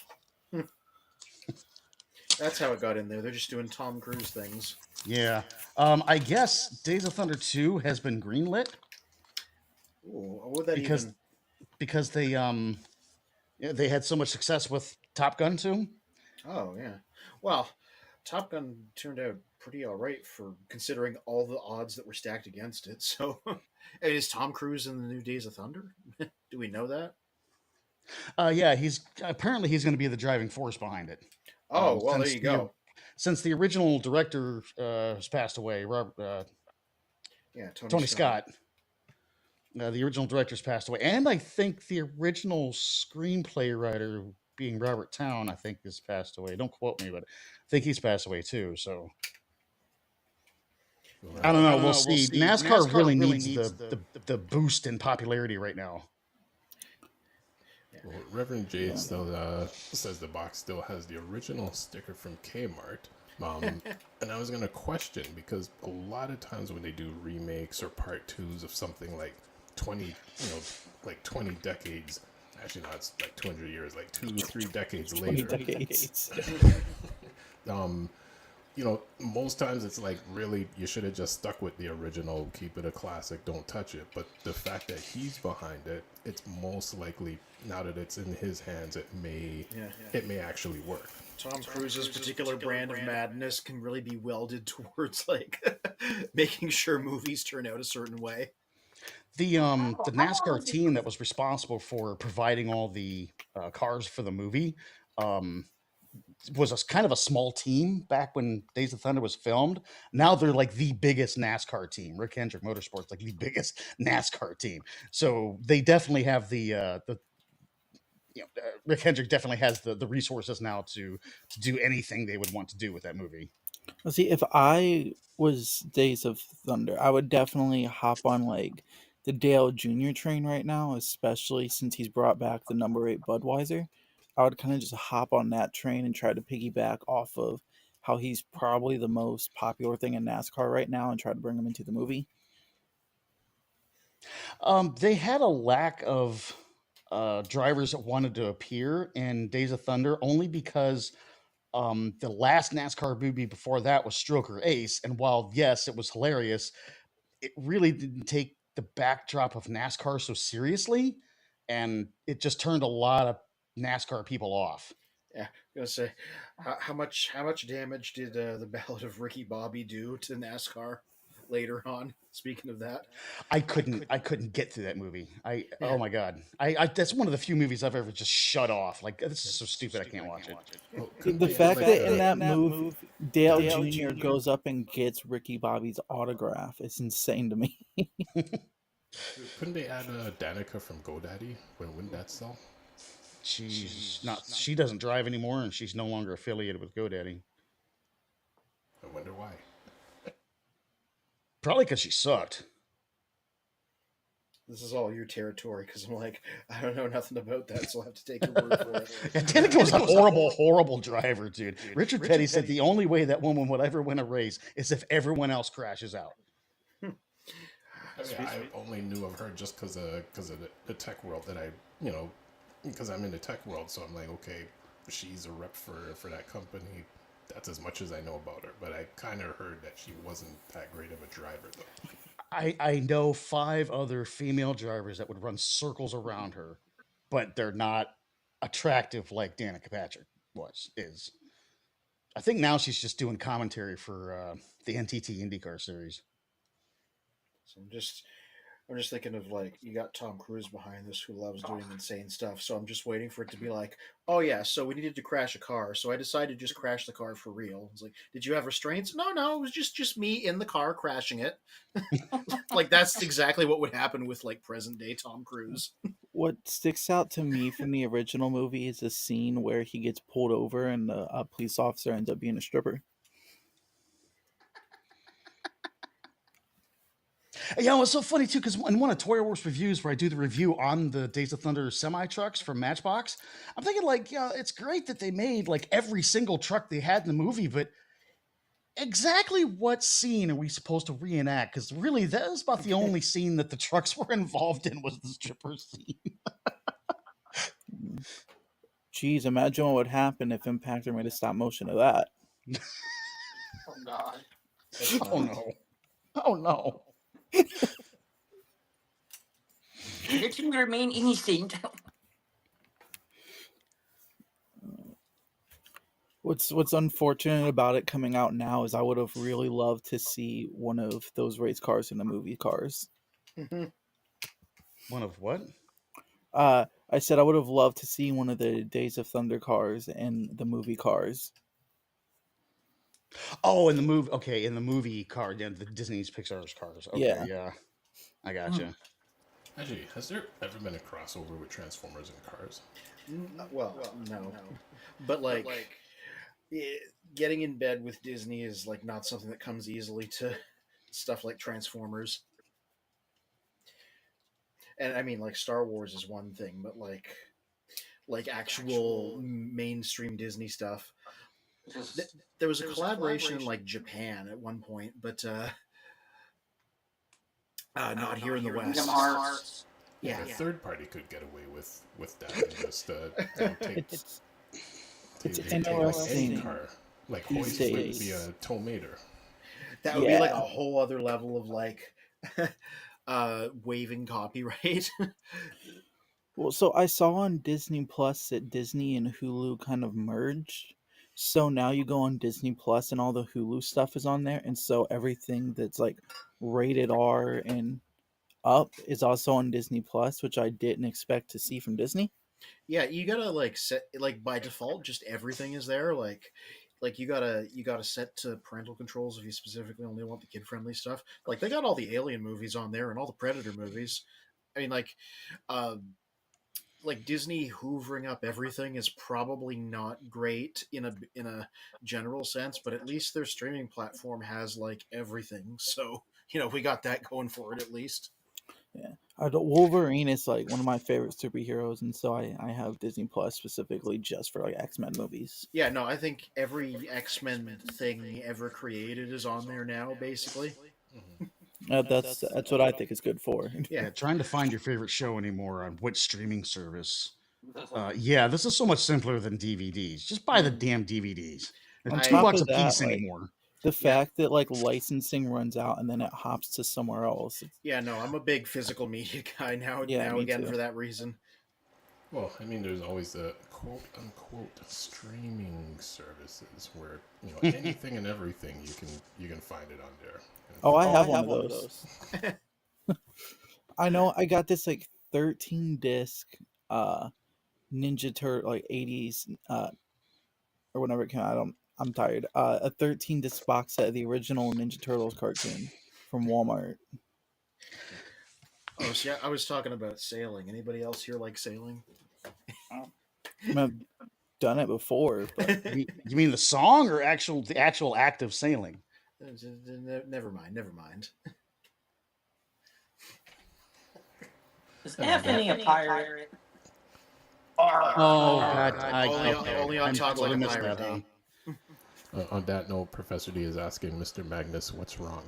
That's how it got in there. They're just doing Tom Cruise things. Yeah. I guess Days of Thunder 2 has been greenlit Ooh, what would that because because they had so much success with Top Gun 2. Oh, yeah. Well, Top Gun turned out pretty all right for considering all the odds that were stacked against it. So, and is Tom Cruise in the new Days of Thunder? Do we know that? Yeah, he's going to be the driving force behind it. Oh, well, there since you go. Since the original director has passed away, Yeah, Tony Scott. The original director's passed away, and I think the original screenplay writer being Robert Town, I think, has passed away. Don't quote me, but I think he's passed away too. So I don't know. We'll see. NASCAR really needs the boost in popularity right now. Well, Reverend Jade still says the box still has the original sticker from Kmart. And I was going to question, because a lot of times when they do remakes or part twos of something like 20 decades, actually not, it's like 200 years, like 2-3 decades later. Most times it's like, really, you should have just stuck with the original, keep it a classic, don't touch it. But the fact that he's behind it, it's most likely, now that it's in his hands, it may actually work. Tom Cruise's particular brand of madness can really be welded towards like making sure movies turn out a certain way. The NASCAR team that was responsible for providing all the cars for the movie was kind of a small team back when Days of Thunder was filmed. Now they're like the biggest NASCAR team. Rick Hendrick Motorsports, like the biggest NASCAR team. So they definitely have Rick Hendrick definitely has the resources now to do anything they would want to do with that movie. Well, see, if I was Days of Thunder, I would definitely hop on like the Dale Jr. train right now, especially since he's brought back the number 8 Budweiser. I would kind of just hop on that train and try to piggyback off of how he's probably the most popular thing in NASCAR right now and try to bring him into the movie. They had a lack of drivers that wanted to appear in Days of Thunder only because the last NASCAR movie before that was Stroker Ace. And while, yes, it was hilarious, it really didn't take the backdrop of NASCAR so seriously. And it just turned a lot of NASCAR people off. Yeah, I'm gonna say, how much damage did the Ballad of Ricky Bobby do to NASCAR later on? Speaking of that, I couldn't get through that movie. Oh my god, I that's one of the few movies I've ever just shut off. Like, this is so stupid, I can't watch it. Well, The fact that in that movie, Dale Jr. goes up and gets Ricky Bobby's autograph is insane to me. couldn't they add Danica from GoDaddy? Wouldn't that sell? She doesn't drive anymore, and she's no longer affiliated with GoDaddy. I wonder why. Probably because she sucked. this is all your territory because I'm like, I don't know nothing about that, so I'll have to take your word for it. Yeah, Danica was a horrible driver, dude. Richard Petty said the only way that woman would ever win a race is if everyone else crashes out. I only knew of her just because of the tech world that because I'm in the tech world, so I'm like, okay, she's a rep for that company. That's as much as I know about her, but I kind of heard that she wasn't that great of a driver, though. I know 5 other female drivers that would run circles around her, but they're not attractive like Danica Patrick is. I think now she's just doing commentary for the NTT IndyCar series. So I'm just thinking of, like, you got Tom Cruise behind this who loves doing insane stuff. So I'm just waiting for it to be like, oh yeah, so we needed to crash a car, so I decided to just crash the car for real. It's like, did you have restraints? No, it was just me in the car crashing it. Like, that's exactly what would happen with like present day Tom Cruise. What sticks out to me from the original movie is a scene where he gets pulled over and a police officer ends up being a stripper. Yeah, it's so funny too, because in one of Toy Wars reviews where I do the review on the Days of Thunder semi trucks from Matchbox, I'm thinking like, yeah, it's great that they made like every single truck they had in the movie, but exactly what scene are we supposed to reenact? Because really, that was about the only scene that the trucks were involved in was the stripper scene. Jeez, imagine what would happen if Impactor made a stop motion of that. Oh god. Oh no! Oh no! Let him remain innocent. What's unfortunate about it coming out now is I would have really loved to see one of those race cars in the movie cars. One of what? I said I would have loved to see one of the Days of Thunder cars in the movie cars. Oh, in the movie. Okay, in the movie car, yeah, the Disney's Pixar's cars. Okay, yeah. I gotcha. Actually, has there ever been a crossover with Transformers and cars? Well, no, but like getting in bed with Disney is like not something that comes easily to stuff like Transformers. And I mean, like Star Wars is one thing, but like actual mainstream Disney stuff. Just There was a collaboration in like Japan at one point, but not here in the Kingdom West. Hearts. Yeah, Like a third party could get away with that and just take It's take like any interesting car. Like these Hoist would be days. a tomater. that would be like a Yeah. whole other level of like waiving copyright. Well, so I saw on Disney Plus that Disney and Hulu kind of merged. So now you go on Disney Plus and all the Hulu stuff is on there, and so everything that's like rated R and up is also on Disney Plus, which I didn't expect to see from Disney. Yeah, you gotta like set like by default, just everything is there. Like you gotta set to parental controls if you specifically only want the kid friendly stuff. Like they got all the Alien movies on there and all the Predator movies. I mean, uh, like Disney hoovering up everything is probably not great in a general sense, but at least their streaming platform has like everything. So we got that going for it at least. Yeah, Wolverine is like one of my favorite superheroes, and so I have Disney Plus specifically just for like X-Men movies. Yeah, no, I think every X-Men thing ever created is on there now, basically. That's what I think is good for. Yeah, Trying to find your favorite show anymore on which streaming service. Yeah, this is so much simpler than DVDs. Just buy the damn DVDs. They're On I- two top bucks of a that, piece like anymore. the fact that like licensing runs out and then it hops to somewhere else. yeah, no, I'm a big physical media guy now. Yeah, now me again too. for that reason. Well, I mean, there's always the quote unquote streaming services where anything and everything you can find it on there. Oh, I have one of those. I know I got this like 13 disc Ninja Turtle like 80s or whenever it came out. I'm tired. A 13 disc box set of the original Ninja Turtles cartoon from Walmart. Oh, see, I was talking about sailing. Anybody else here like sailing? I mean, I've done it before, but You mean the song or the actual act of sailing? Never mind. Never mind. Is Anthony a pirate? Oh God! Only on Talk Like a Pirate Day. On that note, Professor D is asking Mr. Magnus what's wrong.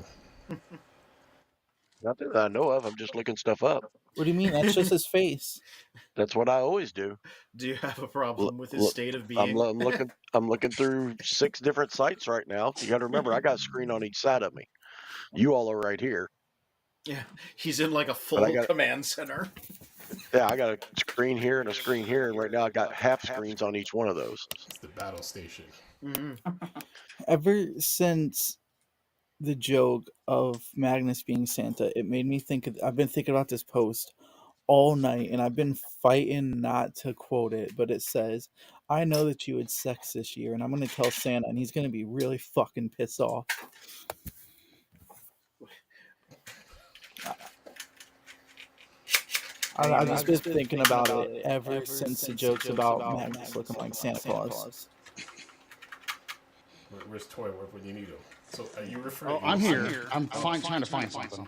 Nothing that I know of. I'm just looking stuff up. what do you mean? That's just his face. That's what I always do. Do you have a problem with his Look, state of I'm, being? I'm looking. I'm looking through 6 different sites right now. You got to remember, I got a screen on each side of me. You all are right here. Yeah, he's in like a full But I got- command center. Yeah, I got a screen here and a screen here, and right now I got half screens on each one of those. It's the battle station. Mm-hmm. Ever since the joke of Magnus being Santa, it made me think. I've been thinking about this post all night, and I've been fighting not to quote it, but it says, "I know that you had sex this year, and I'm going to tell Santa, and he's going to be really fucking pissed off." I've just been thinking about it ever since the jokes about Magnus looking like Santa Claus. Where's Toy? Where you need him? So are you referring? Oh, I'm here. I'm trying to find something.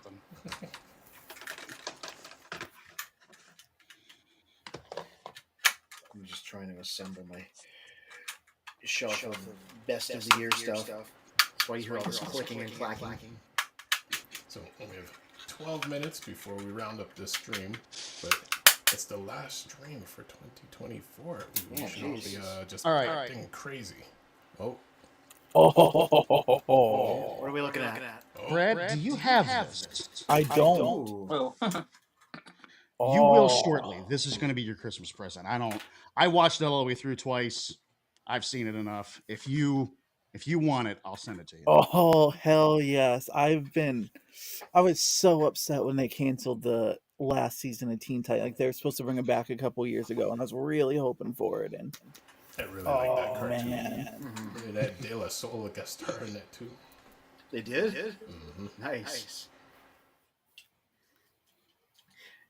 I'm just trying to assemble my shelf of best of the year stuff. That's why you hear all this clicking and clacking. So we have 12 minutes before we round up this stream, but it's the last stream for 2024. We should all be just All right. acting crazy. Oh, What are we looking at? Brad, do you have this? I don't. Ooh. Well, You will shortly. This is going to be your Christmas present. I watched it all the way through twice. I've seen it enough. If you want it, I'll send it to you. Oh hell yes! I was so upset when they canceled the last season of Teen Titans. Like they were supposed to bring it back a couple years ago, and I was really hoping for it. And I really like that cartoon. man, Really, that De La Soul guest star in that too. They did? Mm-hmm. Nice.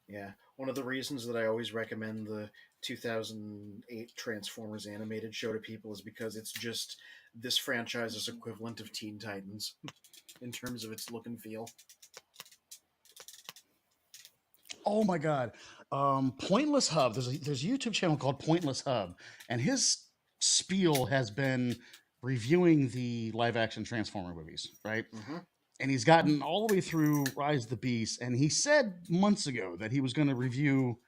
Yeah, one of the reasons that I always recommend the 2008 Transformers animated show to people is because it's just this franchise's equivalent of Teen Titans in terms of its look and feel. Oh my god. Pointless Hub. There's a YouTube channel called Pointless Hub, and his spiel has been reviewing the live action Transformer movies, right? Mm-hmm. And he's gotten all the way through Rise of the Beast, and he said months ago that he was going to review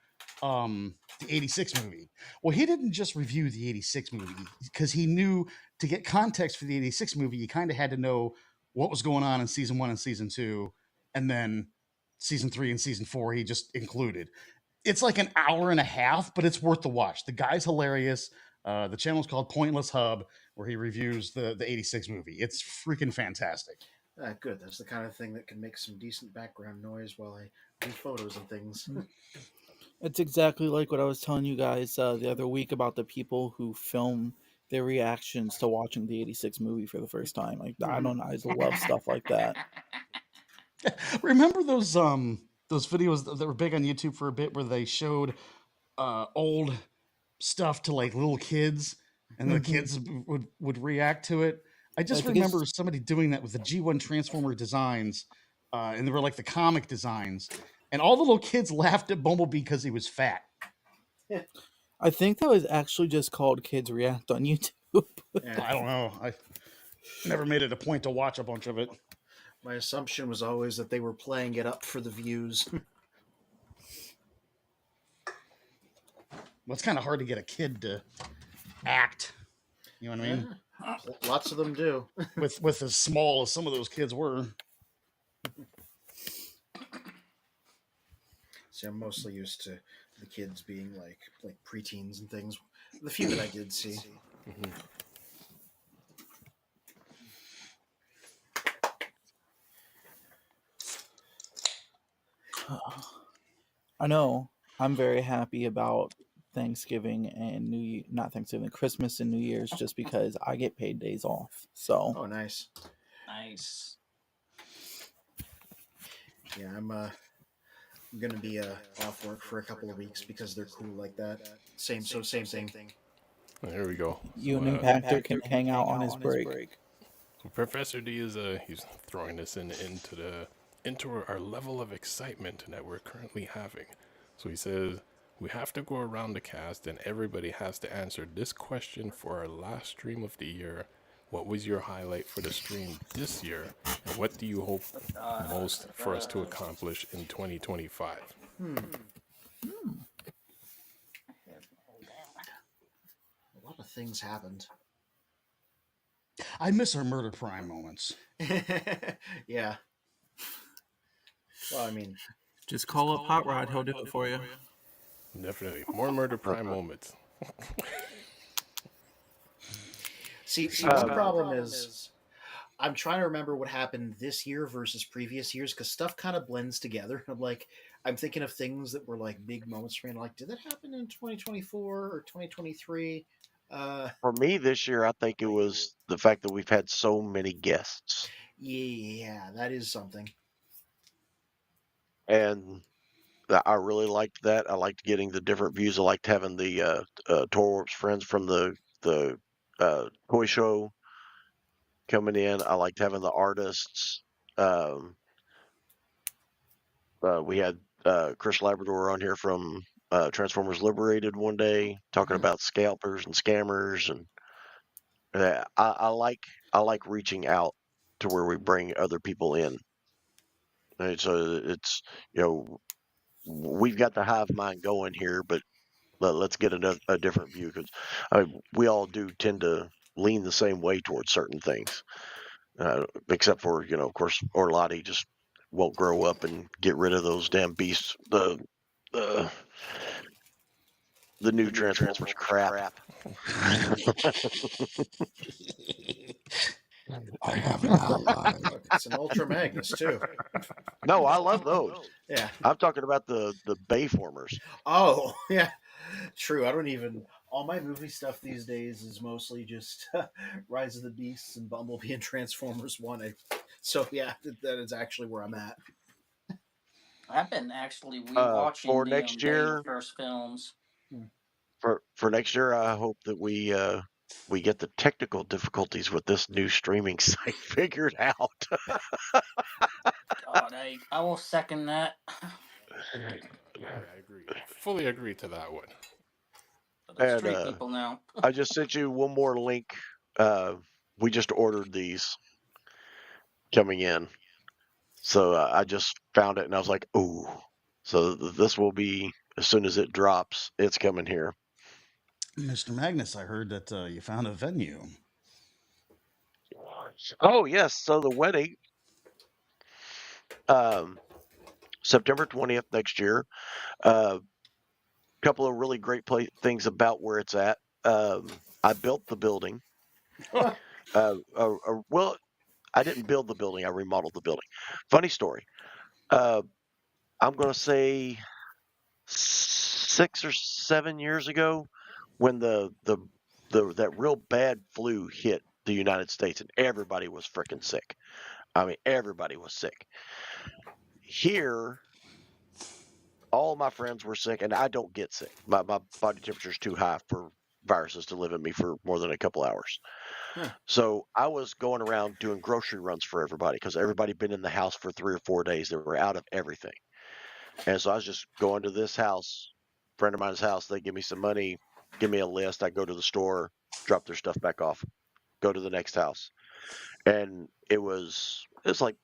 the 86 movie. Well, he didn't just review the 86 movie because he knew to get context for the 86 movie, you kind of had to know what was going on in season 1 and season 2, and then season 3 and season 4 he just included. It's like an hour and a half, but it's worth the watch. The guy's hilarious. The channel's called Pointless Hub, where he reviews the 86 movie. It's freaking fantastic. Good. That's the kind of thing that can make some decent background noise while I do photos and things. It's exactly like what I was telling you guys the other week about the people who film their reactions to watching the 86 movie for the first time. Like, I don't know, I just love stuff like that. Remember those videos that were big on YouTube for a bit where they showed old stuff to like little kids and the kids would react to it? I just remember somebody doing that with the G1 Transformer designs, and they were like the comic designs, and all the little kids laughed at Bumblebee because he was fat. I think that was actually just called Kids React on YouTube. I don't know. I never made it a point to watch a bunch of it. My assumption was always that they were playing it up for the views. Well, it's kind of hard to get a kid to act. You know what I mean? Lots of them do. with as small as some of those kids were. See, I'm mostly used to the kids being like preteens and things. The few that I did see. Mm-hmm. I know. I'm very happy about Thanksgiving and Christmas and New Year's, just because I get paid days off. So. Oh, nice. Nice. Yeah, I'm gonna be off work for a couple of weeks because they're cool like that. Same thing. There we go. You and Impactor can hang out on his break. So Professor D is he's throwing us into our level of excitement that we're currently having. So he says we have to go around the cast and everybody has to answer this question for our last stream of the year. What was your highlight for the stream this year? And what do you hope most for us to accomplish in 2025? A lot of things happened. I miss our Murder Prime moments. Yeah. Well, I mean, Just call up Hot Rod, he'll do it for you. Definitely. More Murder Prime moments. See, one problem is I'm trying to remember what happened this year versus previous years because stuff kind of blends together. I'm thinking of things that were like big moments for me. And like, did that happen in 2024 or 2023? For me this year, I think it was the fact that we've had so many guests. Yeah, that is something. And I really liked that. I liked getting the different views. I liked having the Torwarp's friends from the toy show coming in. I liked having the artists. We had Chris Labrador on here from Transformers Liberated one day talking about scalpers and scammers, and I like reaching out to where we bring other people in. And so it's we've got the hive mind going here, but let's get a different view because we all do tend to lean the same way towards certain things, except for of course Orlotti just won't grow up and get rid of those damn beasts. The new Transformers crap. I have an ally. Look, it's an Ultra Magnus too. No, I love those. Yeah. I'm talking about the Bayformers. Oh, yeah. True. I don't even. All my movie stuff these days is mostly just Rise of the Beasts and Bumblebee and Transformers 1. So, yeah, that is actually where I'm at. I've been actually rewatching for the next year. Bayverse films. for next year, I hope that we get the technical difficulties with this new streaming site figured out. God, I will second that. I agree. Fully agree to that one. The And street people now. I just sent you one more link. We just ordered these coming in, so I just found it and I was like, "Ooh!" So this will be as soon as it drops, it's coming here. Mr. Magnus, I heard that you found a venue. Oh yes, so the wedding, um, September 20th next year. Couple of really great things about where it's at. I built the building. Well, I didn't build the building. I remodeled the building. Funny story. Uh, I'm going to say 6 or 7 years ago, when that real bad flu hit the United States and everybody was freaking sick. I mean, everybody was sick. Here, all my friends were sick, and I don't get sick. My body temperature is too high for viruses to live in me for more than a couple hours. Huh. So I was going around doing grocery runs for everybody because everybody been in the house for 3 or 4 days. They were out of everything. And so I was just going to this house, friend of mine's house. They give me some money, give me a list. I go to the store, drop their stuff back off, go to the next house. And it's like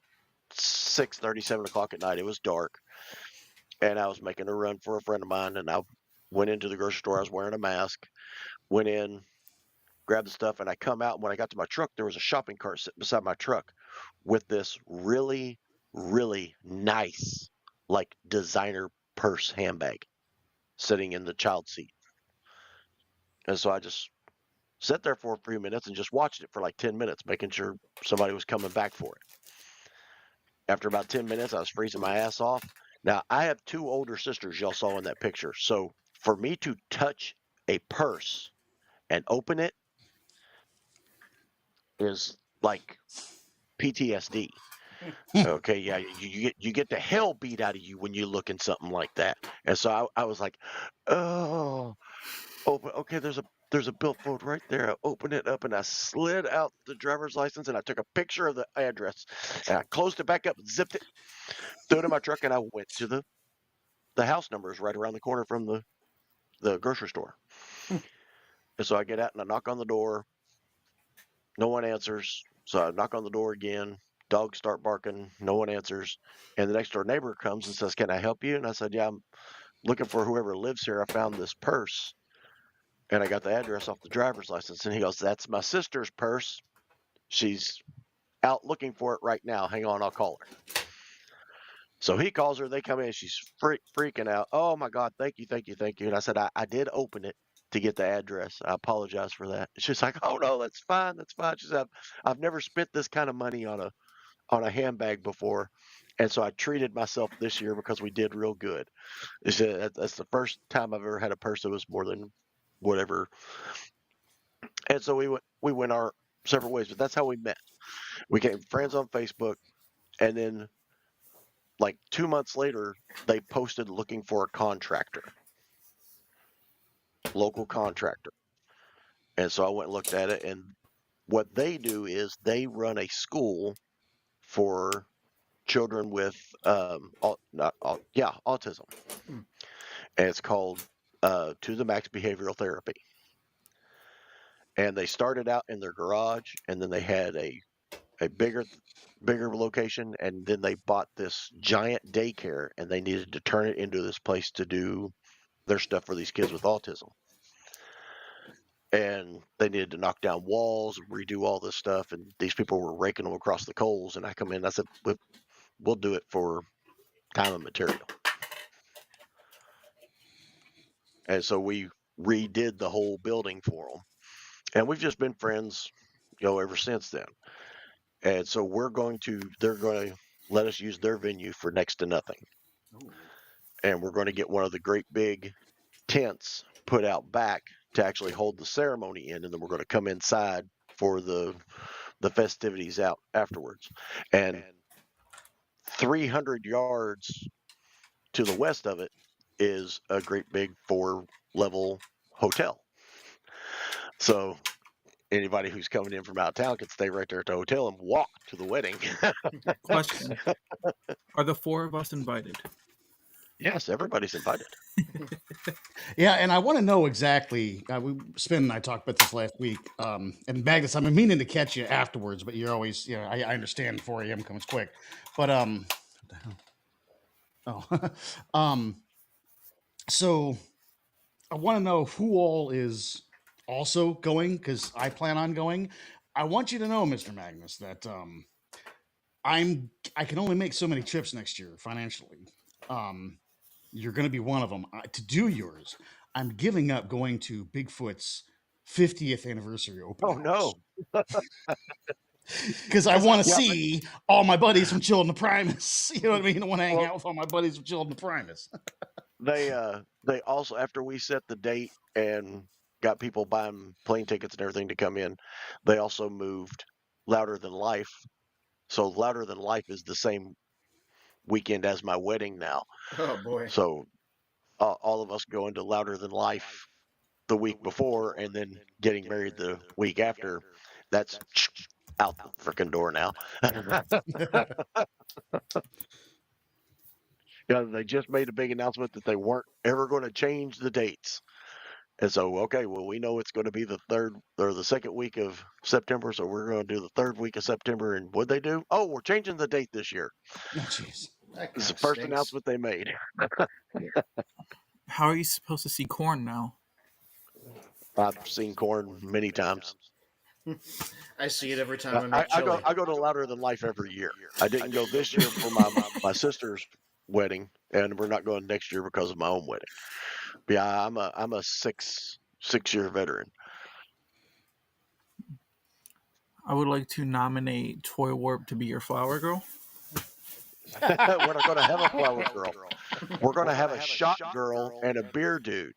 6:30, 7 o'clock at night. It was dark. And I was making a run for a friend of mine. And I went into the grocery store. I was wearing a mask, went in, grabbed the stuff, and I come out. And when I got to my truck, there was a shopping cart sitting beside my truck with this really, really nice, like, designer purse handbag sitting in the child seat. And so I just sat there for a few minutes and just watched it for like 10 minutes, making sure somebody was coming back for it. After about 10 minutes, I was freezing my ass off. Now, I have 2 older sisters y'all saw in that picture. So for me to touch a purse and open it is like PTSD. Okay, yeah, you get the hell beat out of you when you look in something like that. And so I was like, oh, open. Okay, there's a billfold right there. I opened it up and I slid out the driver's license and I took a picture of the address and I closed it back up, zipped it, threw it in my truck, and I went to the house numbers right around the corner from the grocery store. And so I get out and I knock on the door. No one answers. So I knock on the door again. Dogs start barking. No one answers. And the next door neighbor comes and says, "Can I help you?" And I said, "Yeah, I'm looking for whoever lives here. I found this purse." And I got the address off the driver's license. And he goes, "That's my sister's purse. She's out looking for it right now. Hang on, I'll call her." So he calls her. They come in. She's freaking out. "Oh, my God, thank you, thank you, thank you." And I said, I did open it to get the address. I apologize for that. She's like, "Oh, no, that's fine. That's fine." She said, "I've never spent this kind of money on a handbag before." And so I treated myself this year because we did real good. That's the first time I've ever had a purse that was more than whatever. And so we went our separate ways, but that's how we met. We became friends on Facebook, and then like 2 months later, they posted looking for a contractor, local contractor. And so I went and looked at it, and what they do is they run a school for children with autism, and it's called To the Max Behavioral Therapy. And they started out in their garage, and then they had a bigger location, and then they bought this giant daycare, and they needed to turn it into this place to do their stuff for these kids with autism. And they needed to knock down walls, redo all this stuff, and these people were raking them across the coals. And I come in, and I said, we'll do it for time and material. And so we redid the whole building for them, and we've just been friends, ever since then. And so they're going to let us use their venue for next to nothing. Ooh. And we're going to get one of the great big tents put out back to actually hold the ceremony in, and then we're going to come inside for the festivities out afterwards. And 300 yards to the west of it is a great big 4-level hotel. So anybody who's coming in from out of town can stay right there at the hotel and walk to the wedding. Question: are the four of us invited? Yes, everybody's invited. Yeah, and I want to know exactly. Spin and I talked about this last week. And Magnus, I've been meaning to catch you afterwards, but you're always, I understand 4 a.m. comes quick. But what the hell? Oh, so I want to know who all is also going because I plan on going. I want you to know, Mr. Magnus, that I can only make so many trips next year financially. You're going to be one of them. To do yours, I'm giving up going to Bigfoot's 50th anniversary open Oh house. no. Because I want to Yeah, see all my buddies from Children of Primus. You know what I mean? I want to hang out with all my buddies from Children of Primus. they also, after we set the date and got people buying plane tickets and everything to come in, they also moved Louder Than Life. So Louder Than Life is the same weekend as my wedding now. Oh boy. So all of us going to Louder Than Life the week before and then getting married the week after. That's out the freaking door now. Yeah, they just made a big announcement that they weren't ever going to change the dates. And so, okay, well, we know it's going to be the third or the second week of September, so we're going to do the third week of September. And what'd they do? Oh, we're changing the date this year. Oh, jeez. It's the first announcement they made. How are you supposed to see corn now? I've seen corn many times. I see it every time I make chili. I go to Louder Than Life every year. I didn't go this year for my sister's wedding, and we're not going next year because of my own wedding. But yeah, I'm a six-year veteran. I would like to nominate Toy Warp to be your flower girl. We're not going to have a flower girl. We're going to have a shot girl and a beer dude.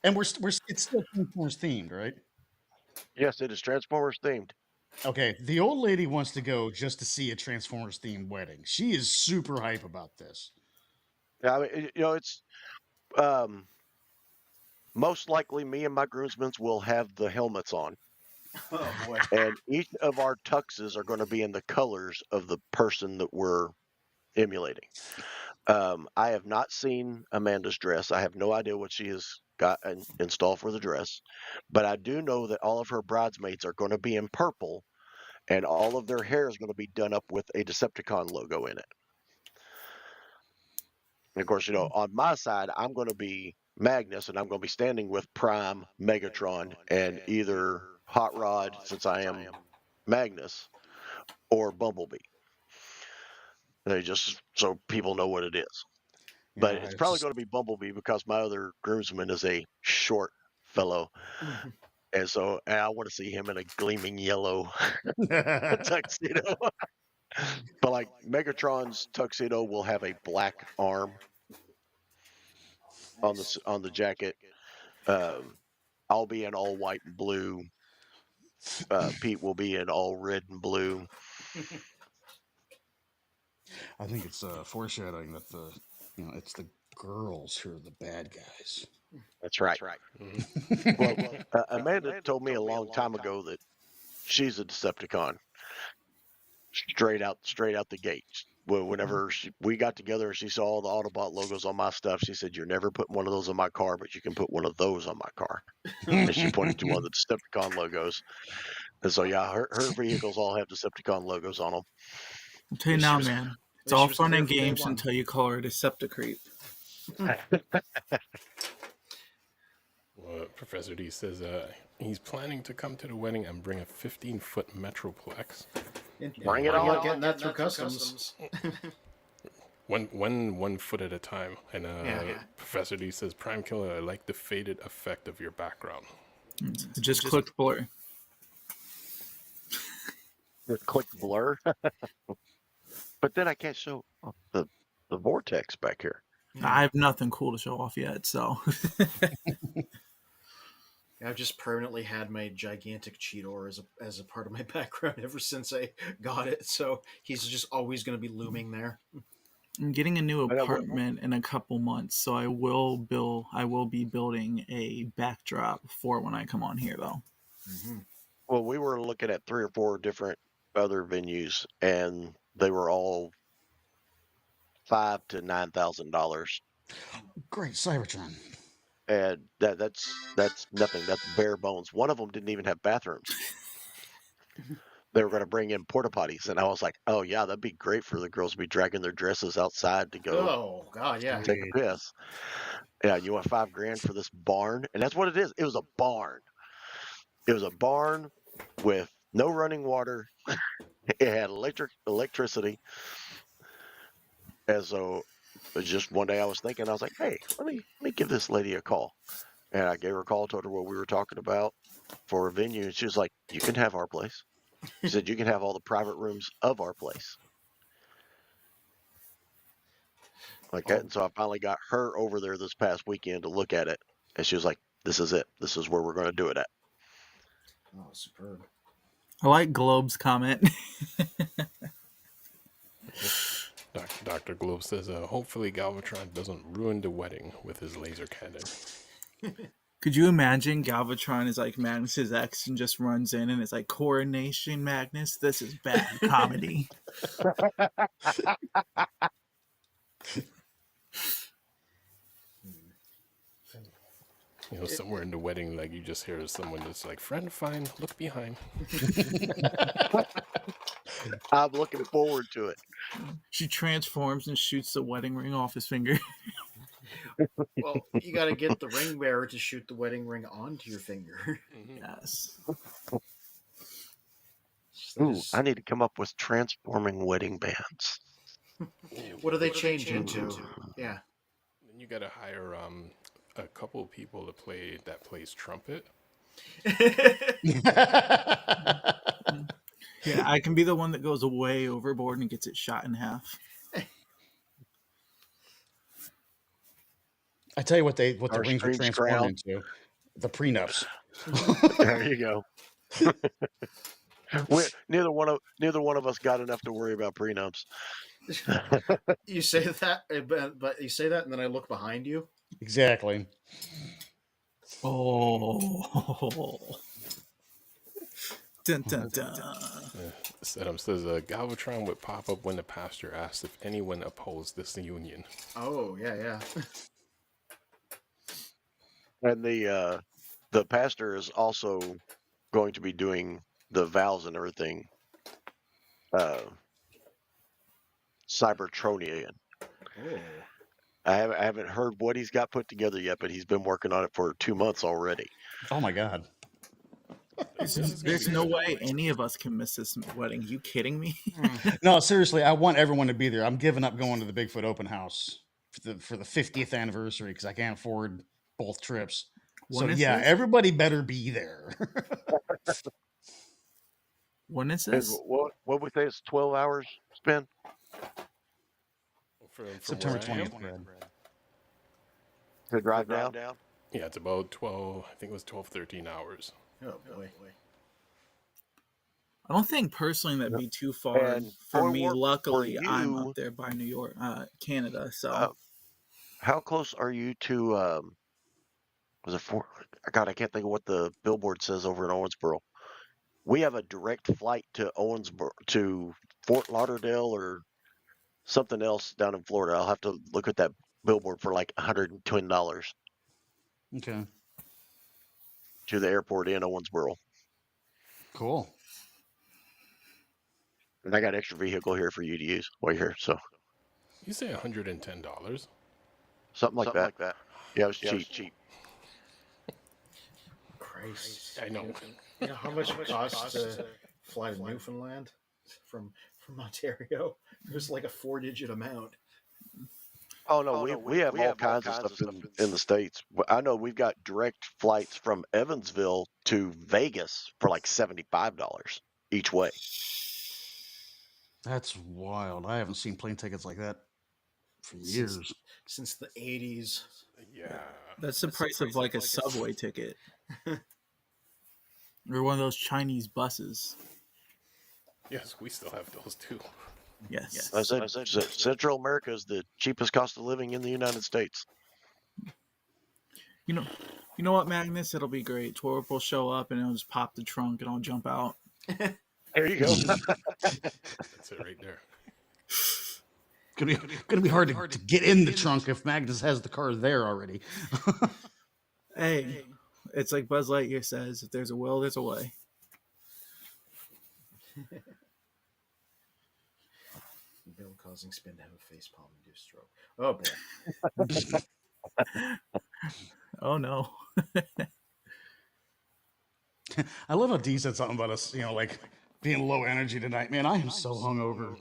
And it's still Transformers themed, right? Yes, it is Transformers themed. Okay, the old lady wants to go just to see a Transformers themed wedding. She is super hype about this. Yeah, I mean, it's most likely me and my groomsmen will have the helmets on. Oh boy. And each of our tuxes are going to be in the colors of the person that we're emulating. I have not seen Amanda's dress. I have no idea what she has got installed for the dress, but I do know that all of her bridesmaids are going to be in purple, and all of their hair is going to be done up with a Decepticon logo in it. And of course, on my side, I'm going to be Magnus, and I'm going to be standing with Prime, Megatron, and either Hot Rod, since I am Magnus, or Bumblebee. They just so people know what it is. But it's probably going to be Bumblebee because my other groomsman is a short fellow. And so I want to see him in a gleaming yellow tuxedo. But like Megatron's tuxedo will have a black arm on the jacket. I'll be in all white and blue. Pete will be in all red and blue. I think it's foreshadowing that it's the girls who are the bad guys. That's right. Mm-hmm. Well, Amanda told me a long time ago that she's a Decepticon. Straight out the gate. Whenever we got together and she saw all the Autobot logos on my stuff, she said, "You're never putting one of those on my car, but you can put one of those on my car." And she pointed to one of the Decepticon logos. And so, yeah, her vehicles all have Decepticon logos on them. I'll tell you now, man. It's all fun and games until you call her a Decepticreep. Well, Professor D says he's planning to come to the wedding and bring a 15-foot Metroplex. Bring it on. Getting that through customs. One foot at a time. And Professor D says, Prime Killer, I like the faded effect of your background. Just click blur. Just click blur. But then I can't show the vortex back here. I have nothing cool to show off yet, so. I've just permanently had my gigantic Cheetor as a part of my background ever since I got it, so he's just always going to be looming there. I'm getting a new I know, apartment in a couple months, so I will be building a backdrop for when I come on here, though. Mm-hmm. well, we were looking at 3 or 4 different other venues, and they were all $5,000 to $9,000, Great Cybertron. and that's nothing. That's bare bones. One of them didn't even have bathrooms. They were going to bring in porta potties, and I was like, "Oh yeah, that'd be great for the girls to be dragging their dresses outside to go Oh God, yeah. take a piss." Yeah, you want $5,000 for this barn, and that's what it is. It was a barn. It was a barn with no running water. It had electricity, and so it was just one day I was thinking, I was like, "Hey, let me give this lady a call." And I gave her a call, told her what we were talking about for a venue, and she was like, "You can have our place." She said, "You can have all the private rooms of our place." Like that. Oh, And so I finally got her over there this past weekend to look at it, and she was like, "This is it. This is where we're going to do it at." oh, superb. I like Globe's comment. Dr. Globe says, hopefully Galvatron doesn't ruin the wedding with his laser cannon. Could you imagine Galvatron is like Magnus's ex and just runs in and it's like, "Coronation, Magnus, this is bad comedy." You know, somewhere in the wedding, like you just hear someone that's like, "Friend, fine, look behind." I'm looking forward to it. She transforms and shoots the wedding ring off his finger. Well, you got to get the ring bearer to shoot the wedding ring onto your finger. Yes. Ooh, I need to come up with transforming wedding bands. What do they change into? Yeah. Then you gotta hire a couple of people to plays trumpet. Yeah, I can be the one that goes way overboard and gets it shot in half. I tell you what the Our rings would screams transform growl. into. The prenups. There you go. Neither one of us got enough to worry about prenups. You say that, but you say that, and then I look behind you. Exactly. Oh. Dun, dun, dun. Says Galvatron would pop up when the pastor asked if anyone opposed this union. Oh yeah. And the pastor is also going to be doing the vows and everything. Cybertronian. Oh. I haven't heard what he's got put together yet, but he's been working on it for 2 months already. Oh my God. There's no way any of us can miss this wedding. You kidding me? No, seriously, I want everyone to be there. I'm giving up going to the Bigfoot open house for the 50th anniversary because I can't afford both trips. When So is yeah, this? everybody better be there. When is And this? what we say it's 12 hours spent? From September where I am, 20th. To drive down? yeah, it's about 12. I think it was 12, 13 hours. Oh boy. I don't think personally that'd be too far And for me. Luckily, for I'm you, up there by New York, Canada. So how close are you to was it four? God, I can't think of what the billboard says over in Owensboro. We have a direct flight to Owensboro, to Fort Lauderdale or something else down in Florida. I'll have to look at that billboard for like $110 Okay. to the airport in Owensboro. Cool. And I got extra vehicle here for you to use while you're here. So You say $110? something like that. Yeah, it was cheap. Christ. I know. You know how much it costs to fly to Newfoundland from Ontario? It was like a 4-digit amount. Oh no, we have all kinds of stuff in the States. I know we've got direct flights from Evansville to Vegas for like $75 each way. That's wild. I haven't seen plane tickets like that for years. Since the 80s. Yeah. that's the price of like a subway ticket, or one of those Chinese buses. Yes, we still have those too. Yes. I said Central America is the cheapest cost of living in the United States. You know what, Magnus? It'll be great. Torp will show up and it'll just pop the trunk and I'll jump out. There you go. That's it right there. Gonna be hard to get in the trunk if Magnus has the car there already. Hey, it's like Buzz Lightyear says: if there's a will, there's a way. Bill causing Spin to have a facepalm and do a stroke. Oh boy. Oh no. I love how D said something about us, like being low energy tonight. Man, I am so hungover.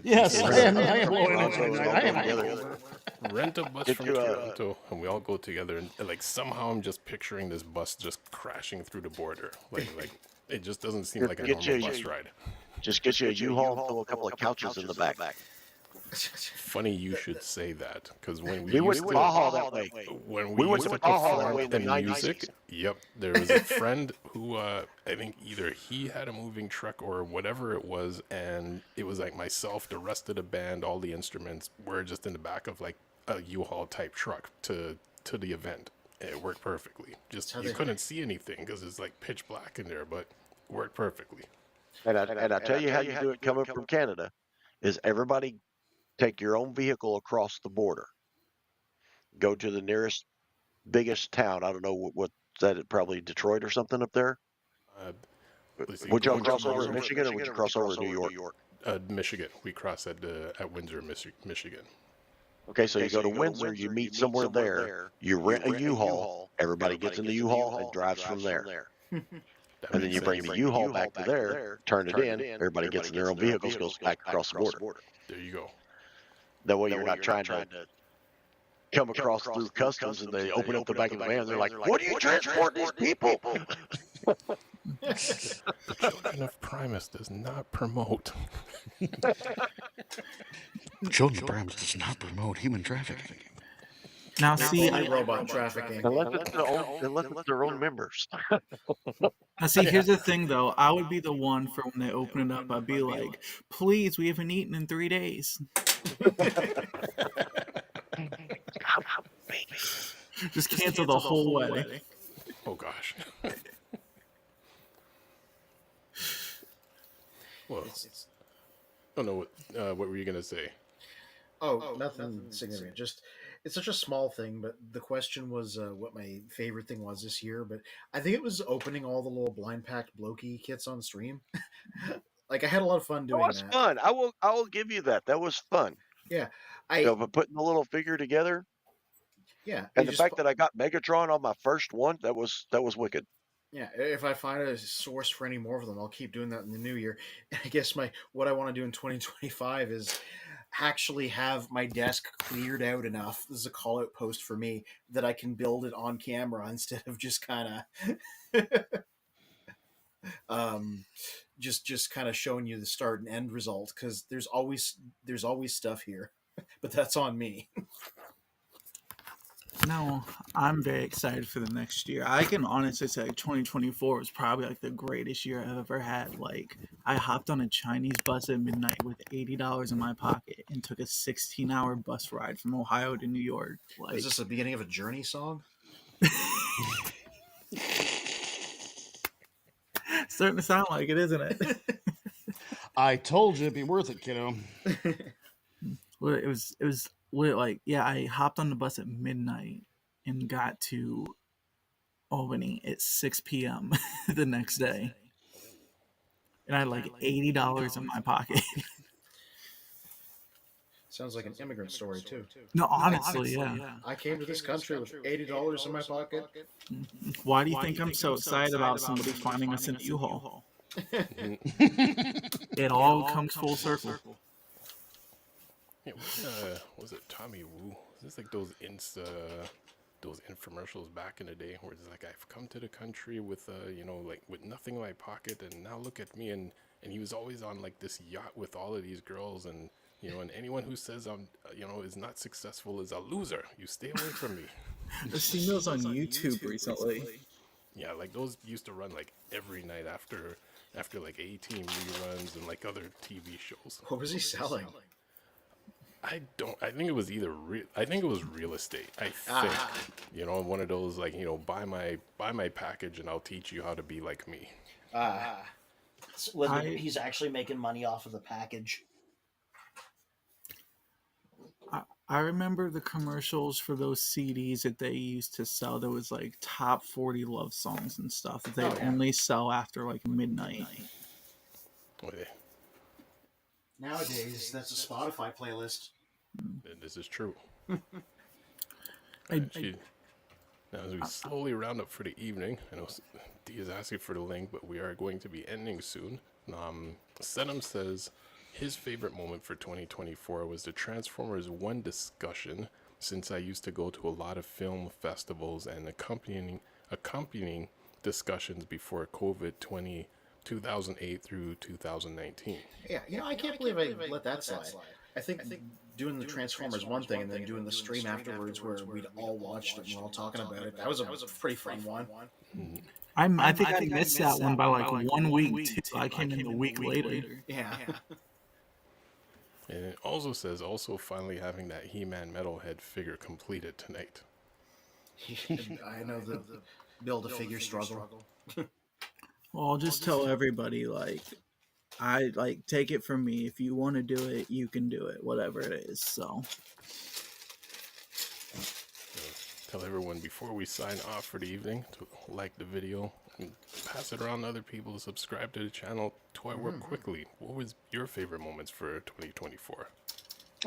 Yes, I am low energy tonight. I am hungover. Rent a bus from Toronto, and we all go together. And like somehow, I'm just picturing this bus just crashing through the border. Like it just doesn't seem like a normal bus ride. Just get you a U-Haul and throw a couple of couches in the back. Funny you should say that, because when We went to Baja that way. when We we went used to to Baja that perform way in the the 90s. music, yep, there was a friend who I think either he had a moving truck or whatever it was, and it was like myself, the rest of the band, all the instruments were just in the back of like a U-Haul type truck to the event. It worked perfectly. Just you couldn't see anything because it's like pitch black in there, but it worked perfectly. And I tell you how you do it coming from Canada is everybody take your own vehicle across the border. Go to the nearest, biggest town. I don't know what's that, probably Detroit or something up there. Let's see, Would y'all go- cross over to Michigan or would you cross over to New York? Michigan. We crossed at Windsor, Michigan. Okay, so you go to Windsor, you meet somewhere there, you rent a U-Haul, everybody gets in the U-Haul and drives from there. That And then makes you sense. bring the U-Haul back to there, turn it in, everybody gets in their own vehicles, goes back across the border. There you go. That way you're not trying to come across through customs and they open up the back of the van and they're like, what are you transporting these people? The Children of Primus does not promote. Children of Primus does not promote human trafficking. Now see, Only robot trafficking. Unless it's their own members. here's the thing though. I would be the one for when they open it up. I'd be like, please, we haven't eaten in 3 days. Just cancel the whole wedding. Oh gosh. Well, I don't know what were you gonna say? Oh, nothing significant. Just it's such a small thing, but the question was what my favorite thing was this year. But I think it was opening all the little blind packed blokey kits on stream. Like I had a lot of fun doing That was that. fun. I will give you that. That was fun. Yeah, But putting the little figure together, yeah, and the fact that I got Megatron on my first one, that was wicked. yeah. If I find a source for any more of them, I'll keep doing that in the new year. I guess what I want to do in 2025 is actually have my desk cleared out enough. This is a call out post for me that I can build it on camera instead of just kind of just kind of showing you the start and end result, because there's always stuff here. But that's on me. No, I'm very excited for the next year. I can honestly say 2024 was probably like the greatest year I've ever had. Like, I hopped on a Chinese bus at midnight with $80 in my pocket and took a 16-hour bus ride from Ohio to New York. Like, Is this the beginning of a Journey song? starting to sound like it, isn't it? I told you it'd be worth it, kiddo. Well, it was like, yeah, I hopped on the bus at midnight and got to Albany at 6 p.m. the next day. And I had like $80 in my pocket. Sounds like an immigrant story too. No, honestly, yeah. I came to this country with $80 in my pocket. Why do you think I'm so excited about somebody finding us in a U-Haul? It all comes full circle. Yeah, was it Tommy Woo? Is this like those infomercials back in the day where it's like, I've come to the country with like with nothing in my pocket, and now look at me, and he was always on like this yacht with all of these girls, and and anyone who says I'm is not successful is a loser. You stay away from me. I've seen those on YouTube recently. Yeah, like those used to run like every night after after like 18 reruns and like other TV shows. What was he selling? I think it was I think it was real estate. I think, you know, one of those like, you know, buy my package and I'll teach you how to be like me. Whether he's actually making money off of the package. I remember the commercials for those CDs that they used to sell. There was like top 40 love songs and stuff that they only sell after like midnight. Oh, yeah. Nowadays, that's a Spotify playlist. This is true. Now, as we slowly round up for the evening, I know D is asking for the link, but we are going to be ending soon. Senum says his favorite moment for 2024 was the Transformers 1 discussion, since I used to go to a lot of film festivals and accompanying discussions before COVID 2008 through 2019. Yeah, you know, I can't believe I let that slide. I think doing the Transformers 1 thing and then doing the stream afterwards where we'd all watched it and we're all talking about it, that was a pretty fun one. I think I missed that one by like 1 week too. I came in a week later. Yeah. And it also says, finally having that He-Man Metalhead figure completed tonight. I know the build-a-figure struggle. Well, I'll just tell everybody, take it from me. If you want to do it, you can do it, whatever it is. So Tell everyone before we sign off for the evening to like the video and pass it around to other people to subscribe to the channel. To I work quickly. What was your favorite moments for 2024?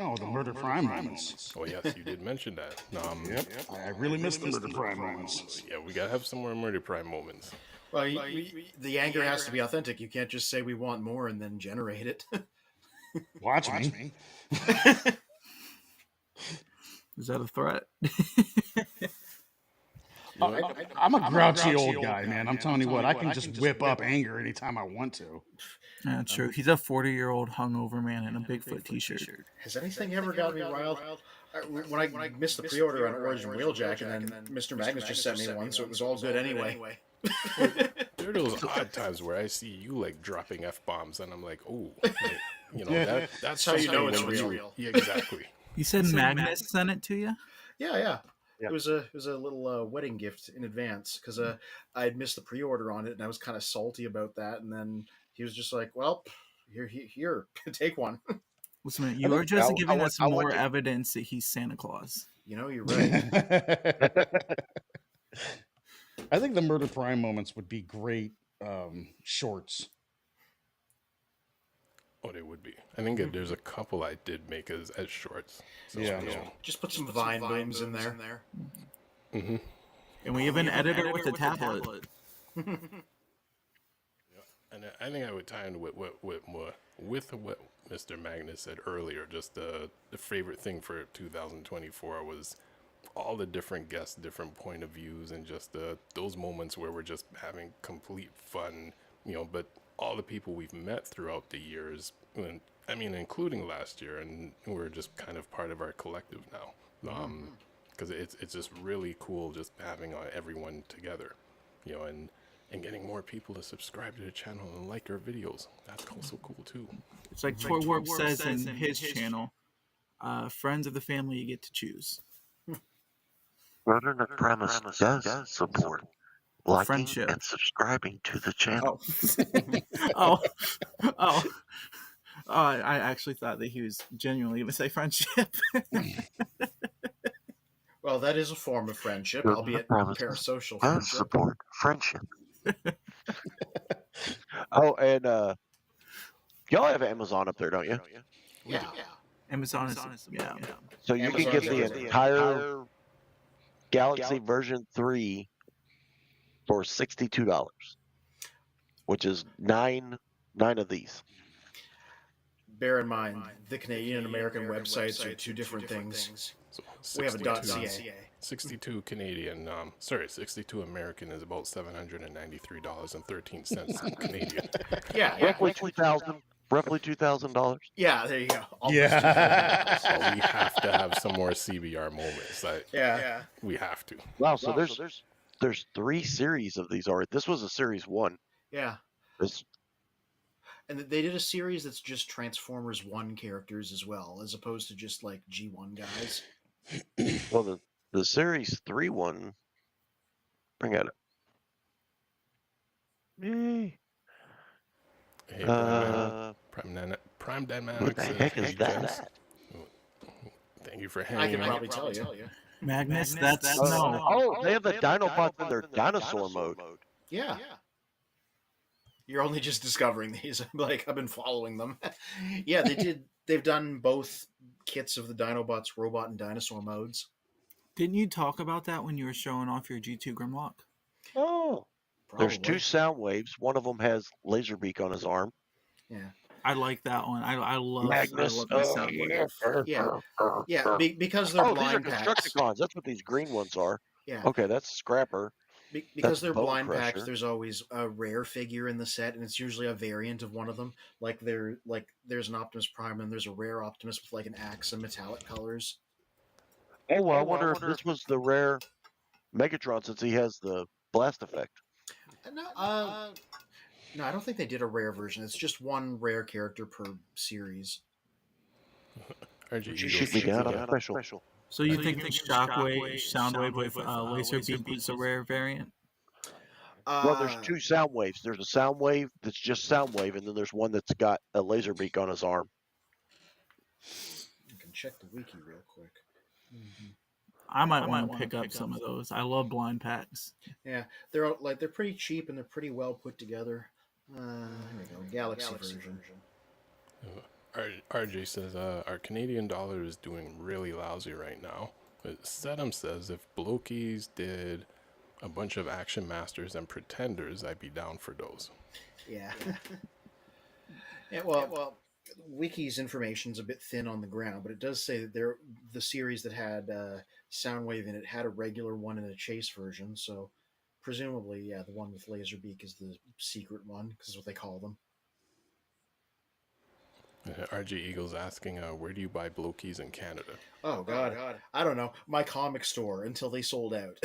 Oh, the Murder Prime moments. Oh yes, you did mention that. Yep, I really missed the Murder Prime moments. Yeah, we gotta have some more Murder Prime moments. Well, the anger has to be authentic. You can't just say we want more and then generate it. Watch me. is that a threat? I'm a grouchy old guy, man. I'm telling you what, I can just whip up anger anytime I want to. Yeah, true. He's a 40-year-old hungover man in a Bigfoot t-shirt. Has anything ever got me riled? When I missed the pre-order on Origin Wheeljack, and then Mr. Magnus just sent me one, so it was all good anyway. There are those odd times where I see you like dropping F-bombs and I'm like, oh, you know, that's how you know it's real. Yeah, exactly. You said Magnus sent it to you? Yeah. It was a little wedding gift in advance because I had missed the pre-order on it and I was kind of salty about that. And then he was just like, "Well, here, take one." Listen, man, you are just giving us more evidence that he's Santa Claus. You know, you're right. I think the Murder Prime moments would be great shorts. Oh, they would be. I think there's a couple I did make as shorts. So, Yeah. Just put some Vine booms in there. Mm-hmm. And we have an editor with a tablet. And I think I would tie in with what Mr. Magnus said earlier. Just the favorite thing for 2024 was all the different guests, different point of views, and just those moments where we're just having complete fun, you know, but all the people we've met throughout the years, and I mean, including last year, and we're just kind of part of our collective now. Because it's just really cool just having everyone together, you know, and getting more people to subscribe to the channel and like our videos. That's also cool too. It's like Toy Warp says in his channel, friends of the family you get to choose. Children of Primus does support liking friendship and subscribing to the channel. I actually thought that he was genuinely going to say friendship. Well, that is a form of friendship, albeit parasocial does support friendship. Oh, and y'all have Amazon up there, don't you? Yeah. Amazon is yeah. So you can get the entire Galaxy version 3 for $62, which is nine of these. Bear in mind, the Canadian and American websites are two different things. So We have a .ca. 62 Canadian, 62 American is about $793.13 Canadian. Yeah, Roughly $2,000. Yeah, there you go. Yeah. So we have to have some more CBR moments. Yeah. We have to. Wow, so there's 3 series of these already. This was a series 1. Yeah. This And they did a series that's just Transformers 1 characters as well, as opposed to just like G1 guys. Well, the Series 3 one, bring it. Yay. Hey, Prime What Dynamics the says, heck is "Hey, that? gents, thank you for I hanging can out." probably tell you. Magnus, that's snow. Oh, they have the Dinobots in their dinosaur mode. Yeah. You're only just discovering these. I've been following them. Yeah, they've done both kits of the Dinobots robot and dinosaur modes. Didn't you talk about that when you were showing off your G2 Grimlock? Oh. Probably. There's 2 sound waves. One of them has Laserbeak on his arm. Yeah. I like that one. I love Magnus. that sound wave. Yeah. Because they're blind these are packs. Decepticons. That's what these green ones are. Yeah. Okay, that's Scrapper. Because they're Bone blind packs, Crusher. there's always a rare figure in the set, and it's usually a variant of one of them. There's an Optimus Prime, and there's a rare Optimus with like an axe and metallic colors. Oh, well, I wonder if this was the rare Megatron since he has the blast effect. No, I don't think they did a rare version. It's just one rare character per series. RG You Eagle shoot me says, down, I'm special. So you think the Shockwave Soundwave with Laserbeak was a rare variant? Well, there's 2 sound waves. There's a sound wave that's just sound wave, and then there's one that's got a Laserbeak on his arm. You can check the wiki real quick. I might want to pick up some of those. I love blind packs. Yeah, they're pretty cheap and they're pretty well put together. Here we go, Galaxy version. RJ says, our Canadian dollar is doing really lousy right now. But Sedum says, if Blokies did a bunch of Action Masters and Pretenders, I'd be down for those. Yeah. Well, Wiki's information's a bit thin on the ground, but it does say that the series that had Soundwave in it had a regular one and a chase version, so presumably, yeah, the one with Laserbeak is the secret one, because that's what they call them. RG Eagle's asking, where do you buy Blokies in Canada? Oh, God. I don't know. My comic store until they sold out.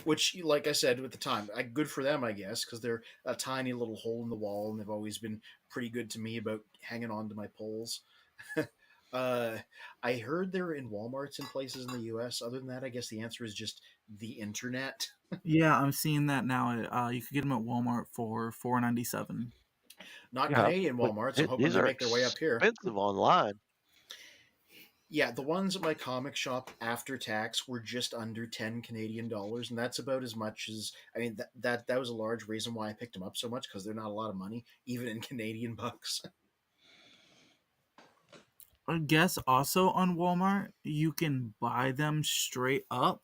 Which, like I said at the time, good for them, I guess, because they're a tiny little hole in the wall, and they've always been pretty good to me about hanging on to my poles. I heard they're in Walmarts and places in the U.S. Other than that, I guess the answer is just the internet. Yeah, I'm seeing that now. You could get them at Walmart for $4.97. Not Canadian Walmarts. I'm hoping they make their way up here. Expensive online. Yeah, the ones at my comic shop after tax were just under 10 Canadian dollars, and that's about as much as that was a large reason why I picked them up so much, because they're not a lot of money, even in Canadian bucks. I guess also on Walmart you can buy them straight up,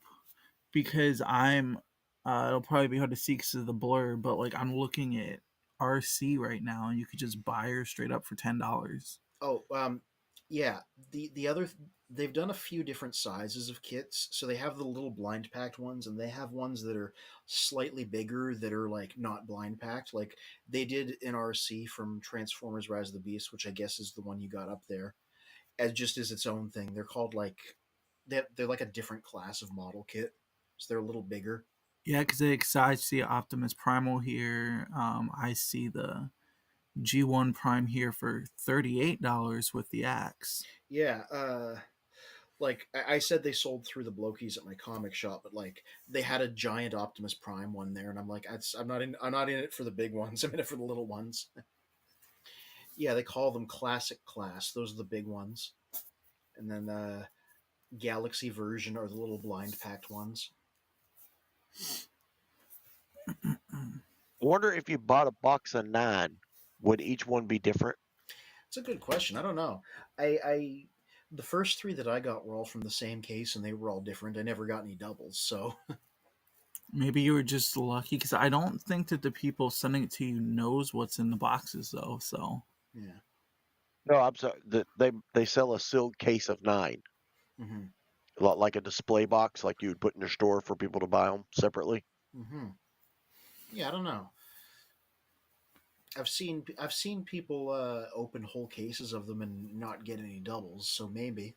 because it'll probably be hard to see because of the blur, but like I'm looking at RC right now, and you could just buy her straight up for $10. Oh, yeah. The other they've done a few different sizes of kits. So they have the little blind packed ones, and they have ones that are slightly bigger that are like not blind packed. Like they did an RC from Transformers Rise of the Beast, which I guess is the one you got up there, as its own thing. They're called they're like a different class of model kit, so they're a little bigger. Yeah, because I see Optimus Primal here. I see the G1 Prime here for $38 with the axe. Yeah, like I said, they sold through the Blokies at my comic shop, but like they had a giant Optimus Prime one there, and I'm like, I'm not in it for the big ones. I'm in it for the little ones. Yeah, they call them Classic Class. Those are the big ones, and then Galaxy version are the little blind packed ones. I wonder if you bought a box of 9, would each one be different? It's a good question. I don't know. The first 3 that I got were all from the same case, and they were all different. I never got any doubles, so maybe you were just lucky, because I don't think that the people sending it to you knows what's in the boxes though. So yeah. No, I'm sorry. They sell a sealed case of 9. Mm-hmm. A lot like a display box, like you would put in your store for people to buy them separately. Mm-hmm. Yeah, I don't know. I've seen people open whole cases of them and not get any doubles, so maybe.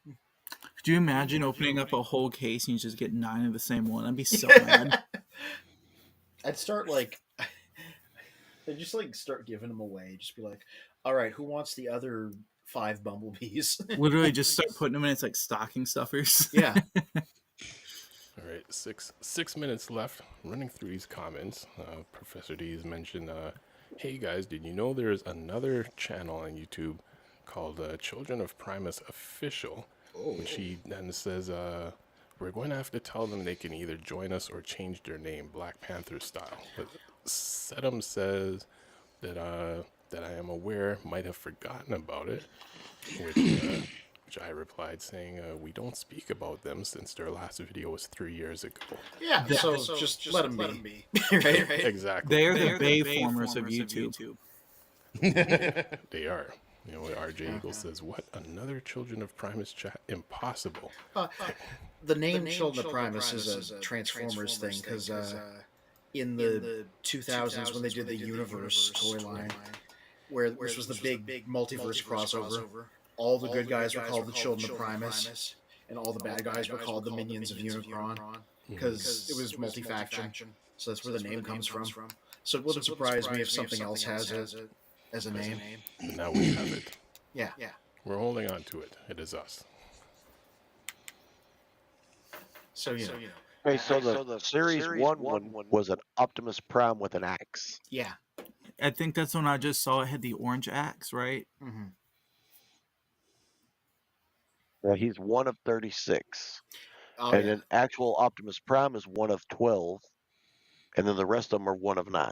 could you imagine opening up a whole case and you just get 9 of the same one? I'd be so mad. I'd start like And just like start giving them away. Just be like, all right, who wants the other 5 bumblebees? Literally, just start putting them in. It's like stocking stuffers. Yeah. All right, six minutes left. Running through these comments, Professor D has mentioned, hey guys, did you know there's another channel on YouTube called Children of Primus Official, which he then says, we're going to have to tell them they can either join us or change their name, Black Panther style. But Sedum says that that I am aware might have forgotten about it, which I replied saying, we don't speak about them since their last video was 3 years ago. Yeah, so just let them be. Right? Exactly. They are the Bayformers of YouTube. They are. You know, RJ Eagle says, what? Another Children of Primus chat? Impossible. The name Children of Primus is a Transformers thing, because in the 2000s when they did the Universe toy line, where this was the big multiverse crossover, all the good guys were called the Children of Primus, and all the bad guys were called the Minions of Unicron, because it was multi-faction. So that's where the name comes from. So it wouldn't surprise me if something else has it as a name. And now we have it. Yeah. We're holding on to it. It is us. So, you know. Okay, so the Series 1 one was an Optimus Prime with an axe. Yeah. I think that's when I just saw it had the orange axe, right? Mm-hmm. Now, he's one of 36. Oh, and yeah. an actual Optimus Prime is one of 12. And then the rest of them are one of 9.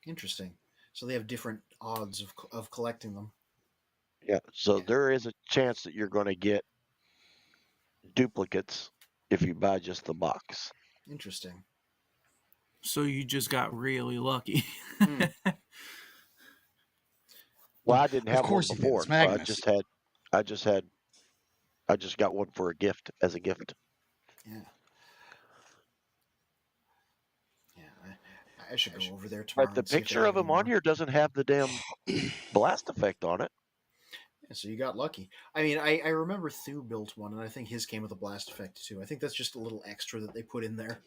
Interesting. So they have different odds of collecting them. Yeah, so there is a chance that you're going to get duplicates if you buy just the box. Interesting. So you just got really lucky. Well, I didn't have Of course one you did. before. It's So I Magnus. just got one for a gift, as a gift. Yeah. I should go over there tomorrow. But the and see if they picture have of him any on more. here doesn't have the damn blast effect on it. Yeah, so you got lucky. I mean, I remember Thu built one, and I think his came with a blast effect too. I think that's just a little extra that they put in there.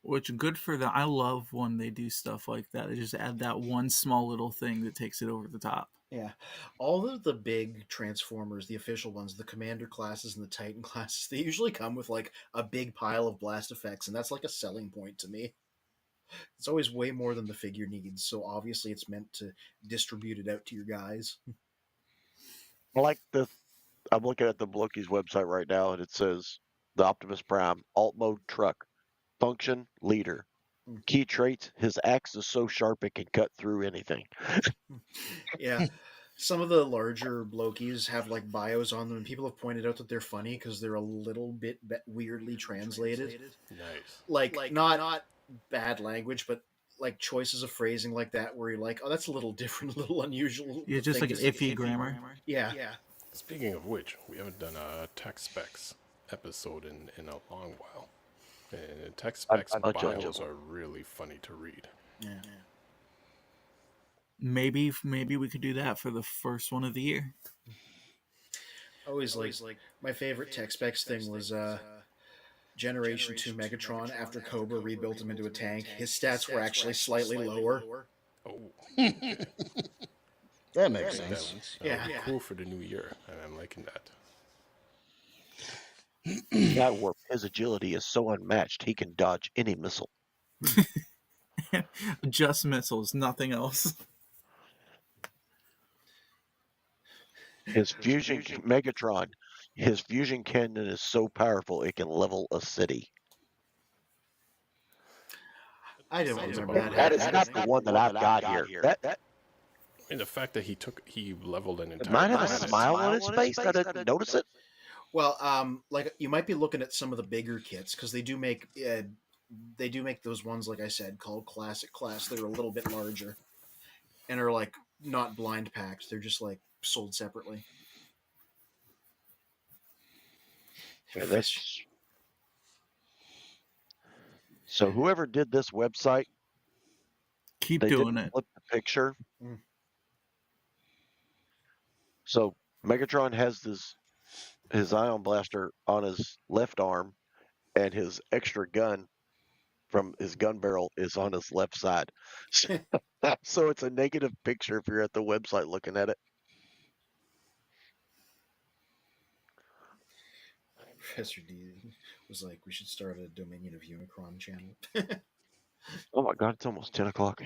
Which good for them. I love when they do stuff like that. They just add that one small little thing that takes it over the top. Yeah. All of the big Transformers, the official ones, the Commander classes and the Titan classes, they usually come with like a big pile of blast effects, and that's like a selling point to me. It's always way more than the figure needs, so obviously it's meant to distribute it out to your guys. I'm looking at the Bloki's website right now, and it says the Optimus Prime alt mode truck function leader. Key traits: his axe is so sharp it can cut through anything. Yeah. Some of the larger Blokis have like bios on them, and people have pointed out that they're funny because they're a little bit weirdly translated. Nice. Like not bad language, but like choices of phrasing like that where you're like, oh, that's a little different, a little unusual. Yeah, just like iffy grammar. Yeah. Speaking of which, we haven't done a tech specs episode in a long while. And tech specs I'm not judging. bios are really funny to read. Yeah. Maybe we could do that for the first one of the year. Always like my favorite tech specs thing was Generation 2 Megatron. After Cobra rebuilt him into a tank, his stats were actually slightly lower. Oh, That makes that sense. one. Yeah. Cool for the new year, and I'm liking that. That warp, his agility is so unmatched, he can dodge any missile. Just missiles, nothing else. His fusion Megatron, his fusion cannon is so powerful it can level a city. I don't remember about that. That is not the one that I've got here. That And the fact that he leveled an entire might have a planet. smile on his face. I didn't notice it. Well, like you might be looking at some of the bigger kits because they do make those ones, like I said, called Classic Class. They're a little bit larger and are like not blind packed. They're just like sold separately. Yeah, so whoever did this website, Keep they doing didn't it. flip the picture. Mm. So Megatron has his ion blaster on his left arm, and his extra gun from his gun barrel is on his left side. So it's a negative picture if you're at the website looking at it. Professor D was like, we should start a Dominion of Unicron channel. Oh my god, it's almost 10 o'clock.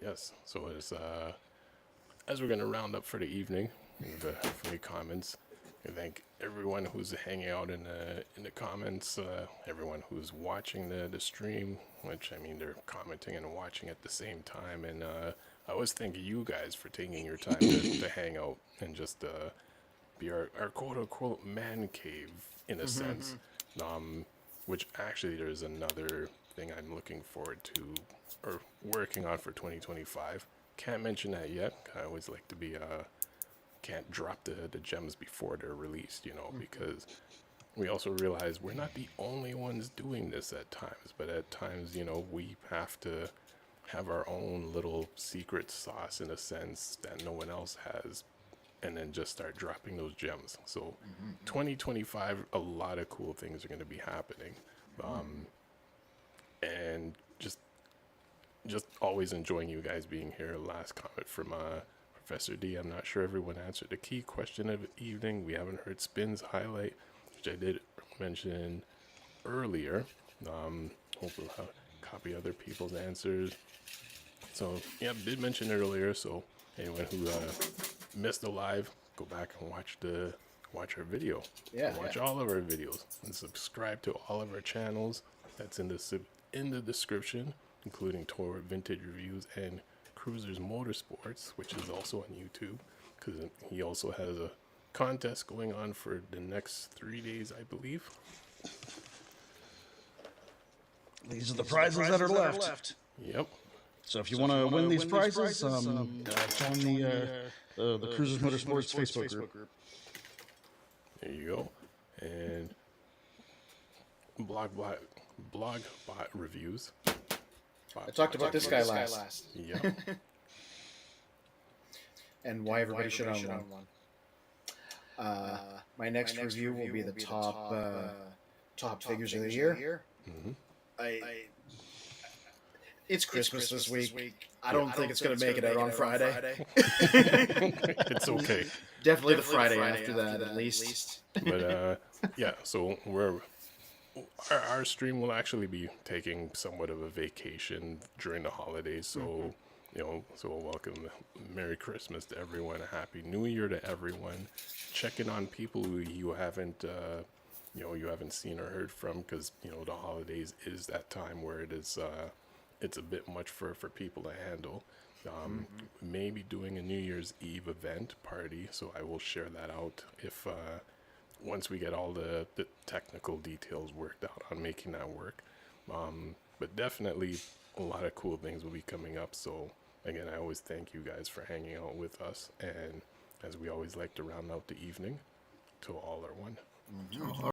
Yes. So as we're gonna round up for the evening, for the comments, I thank everyone who's hanging out in the comments, everyone who's watching the stream, which I mean they're commenting and watching at the same time, and I always thank you guys for taking your time to hang out and just be our quote unquote man cave in a sense. Which actually there's another thing I'm looking forward to or working on for 2025. Can't mention that yet. I always like to be can't drop the gems before they're released, because we also realize we're not the only ones doing this at times, but at times, we have to have our own little secret sauce in a sense that no one else has, and then just start dropping those gems. So 2025, a lot of cool things are going to be happening. And just always enjoying you guys being here. Last comment from Professor D. I'm not sure everyone answered the key question of the evening. We haven't heard Spin's highlight, which I did mention earlier. Hope we'll copy other people's answers. So, yeah, did mention it earlier. So, anyone who missed the live, go back and watch our video. Yeah. Watch all of our videos and subscribe to all of our channels. That's in the description, including Tour Vintage Reviews and Cruisers Motorsports, which is also on YouTube, because he also has a contest going on for the next 3 days, I believe. These are the prizes that are left. Yep. So if you want to win these prizes, join the Cruisers Motorsports Facebook group. There you go. And Blogbot reviews. I talked about this guy last. Yep. And why everybody should own one. My next review will be the top figures of the year. It's Christmas this week. I don't think it's going to make it out on Friday. It's okay. Definitely the Friday after that, at least. But yeah, so our stream will actually be taking somewhat of a vacation during the holidays. So so welcome, Merry Christmas to everyone, a Happy New Year to everyone. Checking on people who you haven't seen or heard from, because the holidays is that time where it's a bit much for people to handle. Maybe doing a New Year's Eve event party, so I will share that out if once we get all the technical details worked out on making that work. But definitely a lot of cool things will be coming up. So again, I always thank you guys for hanging out with us, and as we always like to round out the evening, to all are one.